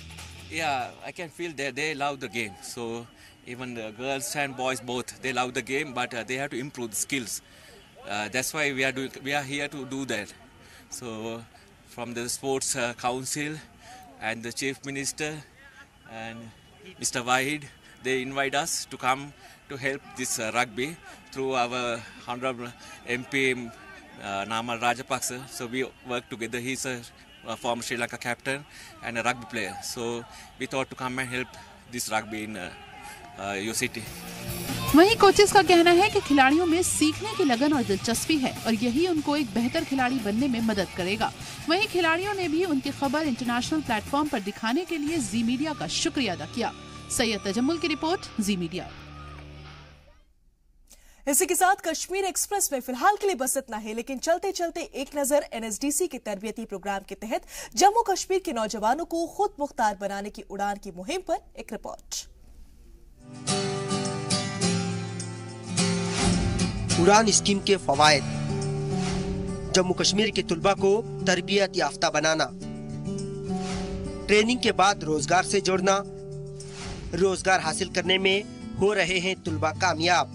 Yeah, I can feel that they love the game. So even the girls and boys both, they love the game, but they have to improve the skills. That's why we are here to do that. So from the sports council and the chief minister and Mr. Wahid, they invite us to come to help this rugby through our honorable MP Namal Rajapaksa. So we work together. He's a former Sri Lanka captain and a rugby player. So we thought to come and help this rugby in your city. वहीं coaches का कहना है कि खिलाड़ियों में सीखने की लगन और दिलचस्पी है और यही उनको एक बेहतर खिलाड़ी बनने में मदद करेगा। वहीं खिलाड़ियों ने भी उनकी खबर इंटरनेशनल प्लेटफॉर्म पर दिखाने के लिए जी मीडिया का शुक्रिया अदा किया। सैयद तजम्मुल की रिपोर्ट, जी मीडिया। इसी के साथ कश्मीर एक्सप्रेस में फिलहाल के लिए बस इतना है, लेकिन चलते चलते एक नजर NSDC के तरबियती प्रोग्राम के तहत जम्मू कश्मीर के नौजवानों को खुद मुख्तार बनाने की उड़ान की मुहिम पर एक रिपोर्ट। उड़ान स्कीम के फवायद, जम्मू कश्मीर के तुलबा को तरबियत याफ्ता बनाना, ट्रेनिंग के बाद रोजगार से जोड़ना, रोजगार हासिल करने में हो रहे हैं तुलबा कामयाब।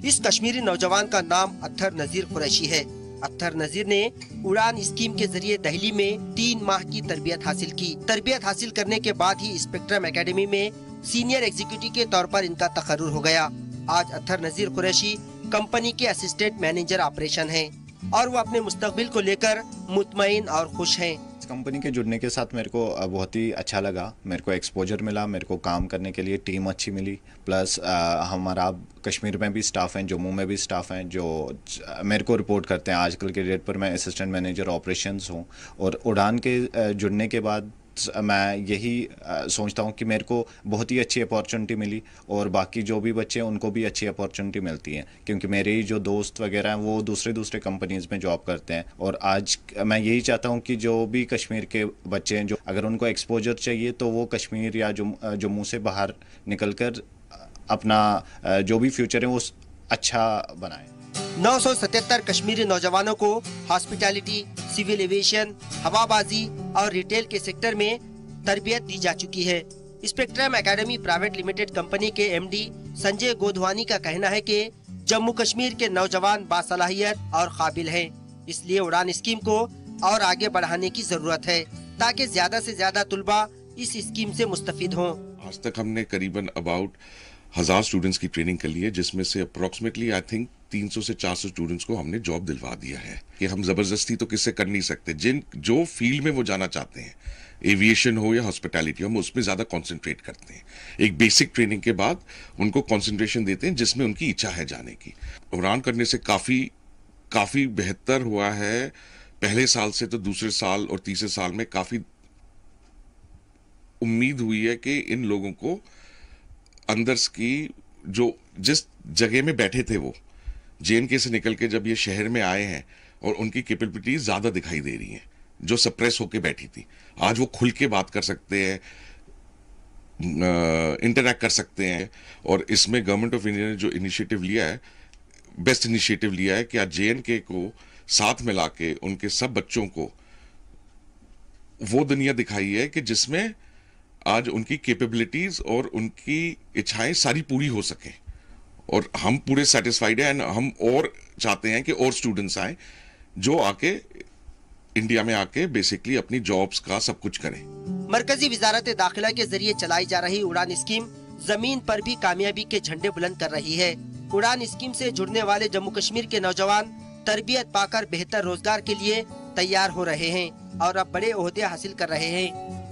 इस कश्मीरी नौजवान का नाम अत्तर नजीर कुरैशी है। अत्तर नजीर ने उड़ान स्कीम के जरिए दिल्ली में 3 माह की तरबियत हासिल की। तरबियत हासिल करने के बाद ही स्पेक्ट्रम एकेडमी में सीनियर एग्जीक्यूटिव के तौर पर इनका तकर्रुर हो गया। आज अत्तर नजीर कुरैशी कंपनी के असिस्टेंट मैनेजर ऑपरेशन हैं और वो अपने मुस्तकबिल को लेकर मुतमईन और खुश हैं। कंपनी के जुड़ने के साथ मेरे को बहुत ही अच्छा लगा। मेरे को एक्सपोजर मिला, मेरे को काम करने के लिए टीम अच्छी मिली, प्लस हमारा कश्मीर में भी स्टाफ हैं, जम्मू में भी स्टाफ हैं जो मेरे को रिपोर्ट करते हैं। आजकल के डेट पर मैं असिस्टेंट मैनेजर ऑपरेशंस हूँ और उड़ान के जुड़ने के बाद मैं यही सोचता हूँ कि मेरे को बहुत ही अच्छी अपॉर्चुनिटी मिली और बाकी जो भी बच्चे हैं उनको भी अच्छी अपॉर्चुनिटी मिलती है, क्योंकि मेरे ही जो दोस्त वगैरह हैं वो दूसरे कंपनीज़ में जॉब करते हैं। और आज मैं यही चाहता हूँ कि जो भी कश्मीर के बच्चे हैं, जो अगर उनको एक्सपोजर चाहिए तो वो कश्मीर या जम्मू से बाहर निकल कर अपना जो भी फ्यूचर है वो अच्छा बनाएं। 977 कश्मीरी नौजवानों को हॉस्पिटैलिटी, सिविल एविएशन, हवाबाजी और रिटेल के सेक्टर में तरबियत दी जा चुकी है। Spectrum academy private limited company के एमडी संजय गोधवानी का कहना है कि जम्मू कश्मीर के नौजवान बासलाहियत और काबिल हैं, इसलिए उड़ान स्कीम को और आगे बढ़ाने की जरूरत है ताकि ज्यादा से ज्यादा तुलबा इस स्कीम से मुस्तफिद हों। आज तक हमने करीबन अबाउट 1000 स्टूडेंट्स की ट्रेनिंग कर ली है, जिसमें से अप्रोक्सीमेटली आई थिंक 300 से 400 स्टूडेंट्स को हमने जॉब दिलवा दिया है। कि हम जबरदस्ती तो किससे कर नहीं सकते, जो फील्ड में वो जाना चाहते हैं, एविएशन हो या हॉस्पिटैलिटी, हम उसमें ज्यादा कंसंट्रेट करते हैं। एक बेसिक ट्रेनिंग के बाद उनको कंसंट्रेशन देते हैं जिसमें उनकी इच्छा है जाने की। उड़ान करने से काफी बेहतर हुआ है पहले साल से, तो दूसरे साल और तीसरे साल में काफी उम्मीद हुई है कि इन लोगों को अंदर की जो जिस जगह में बैठे थे वो JNK से निकल के जब ये शहर में आए हैं और उनकी कैपेबिलिटीज ज्यादा दिखाई दे रही हैं, जो सप्रेस होके बैठी थी, आज वो खुल के बात कर सकते हैं, इंटरैक्ट कर सकते हैं। और इसमें गवर्नमेंट ऑफ इंडिया ने जो इनिशिएटिव लिया है, बेस्ट इनिशिएटिव लिया है कि आज JNK को साथ मिला के उनके सब बच्चों को वो दुनिया दिखाई है कि जिसमें आज उनकी कैपेबिलिटीज और उनकी इच्छाएं सारी पूरी हो सके। और हम पूरे सेटिस्फाइड हैं एंड हम और चाहते हैं कि और स्टूडेंट्स आए जो आके इंडिया में आके बेसिकली अपनी जॉब्स का सब कुछ करें। मरकजी वजारत दाखिला के जरिए चलाई जा रही उड़ान स्कीम जमीन पर भी कामयाबी के झंडे बुलंद कर रही है। उड़ान स्कीम से जुड़ने वाले जम्मू कश्मीर के नौजवान तरबियत पाकर बेहतर रोजगार के लिए तैयार हो रहे हैं और अब बड़े ओहदे हासिल कर रहे हैं।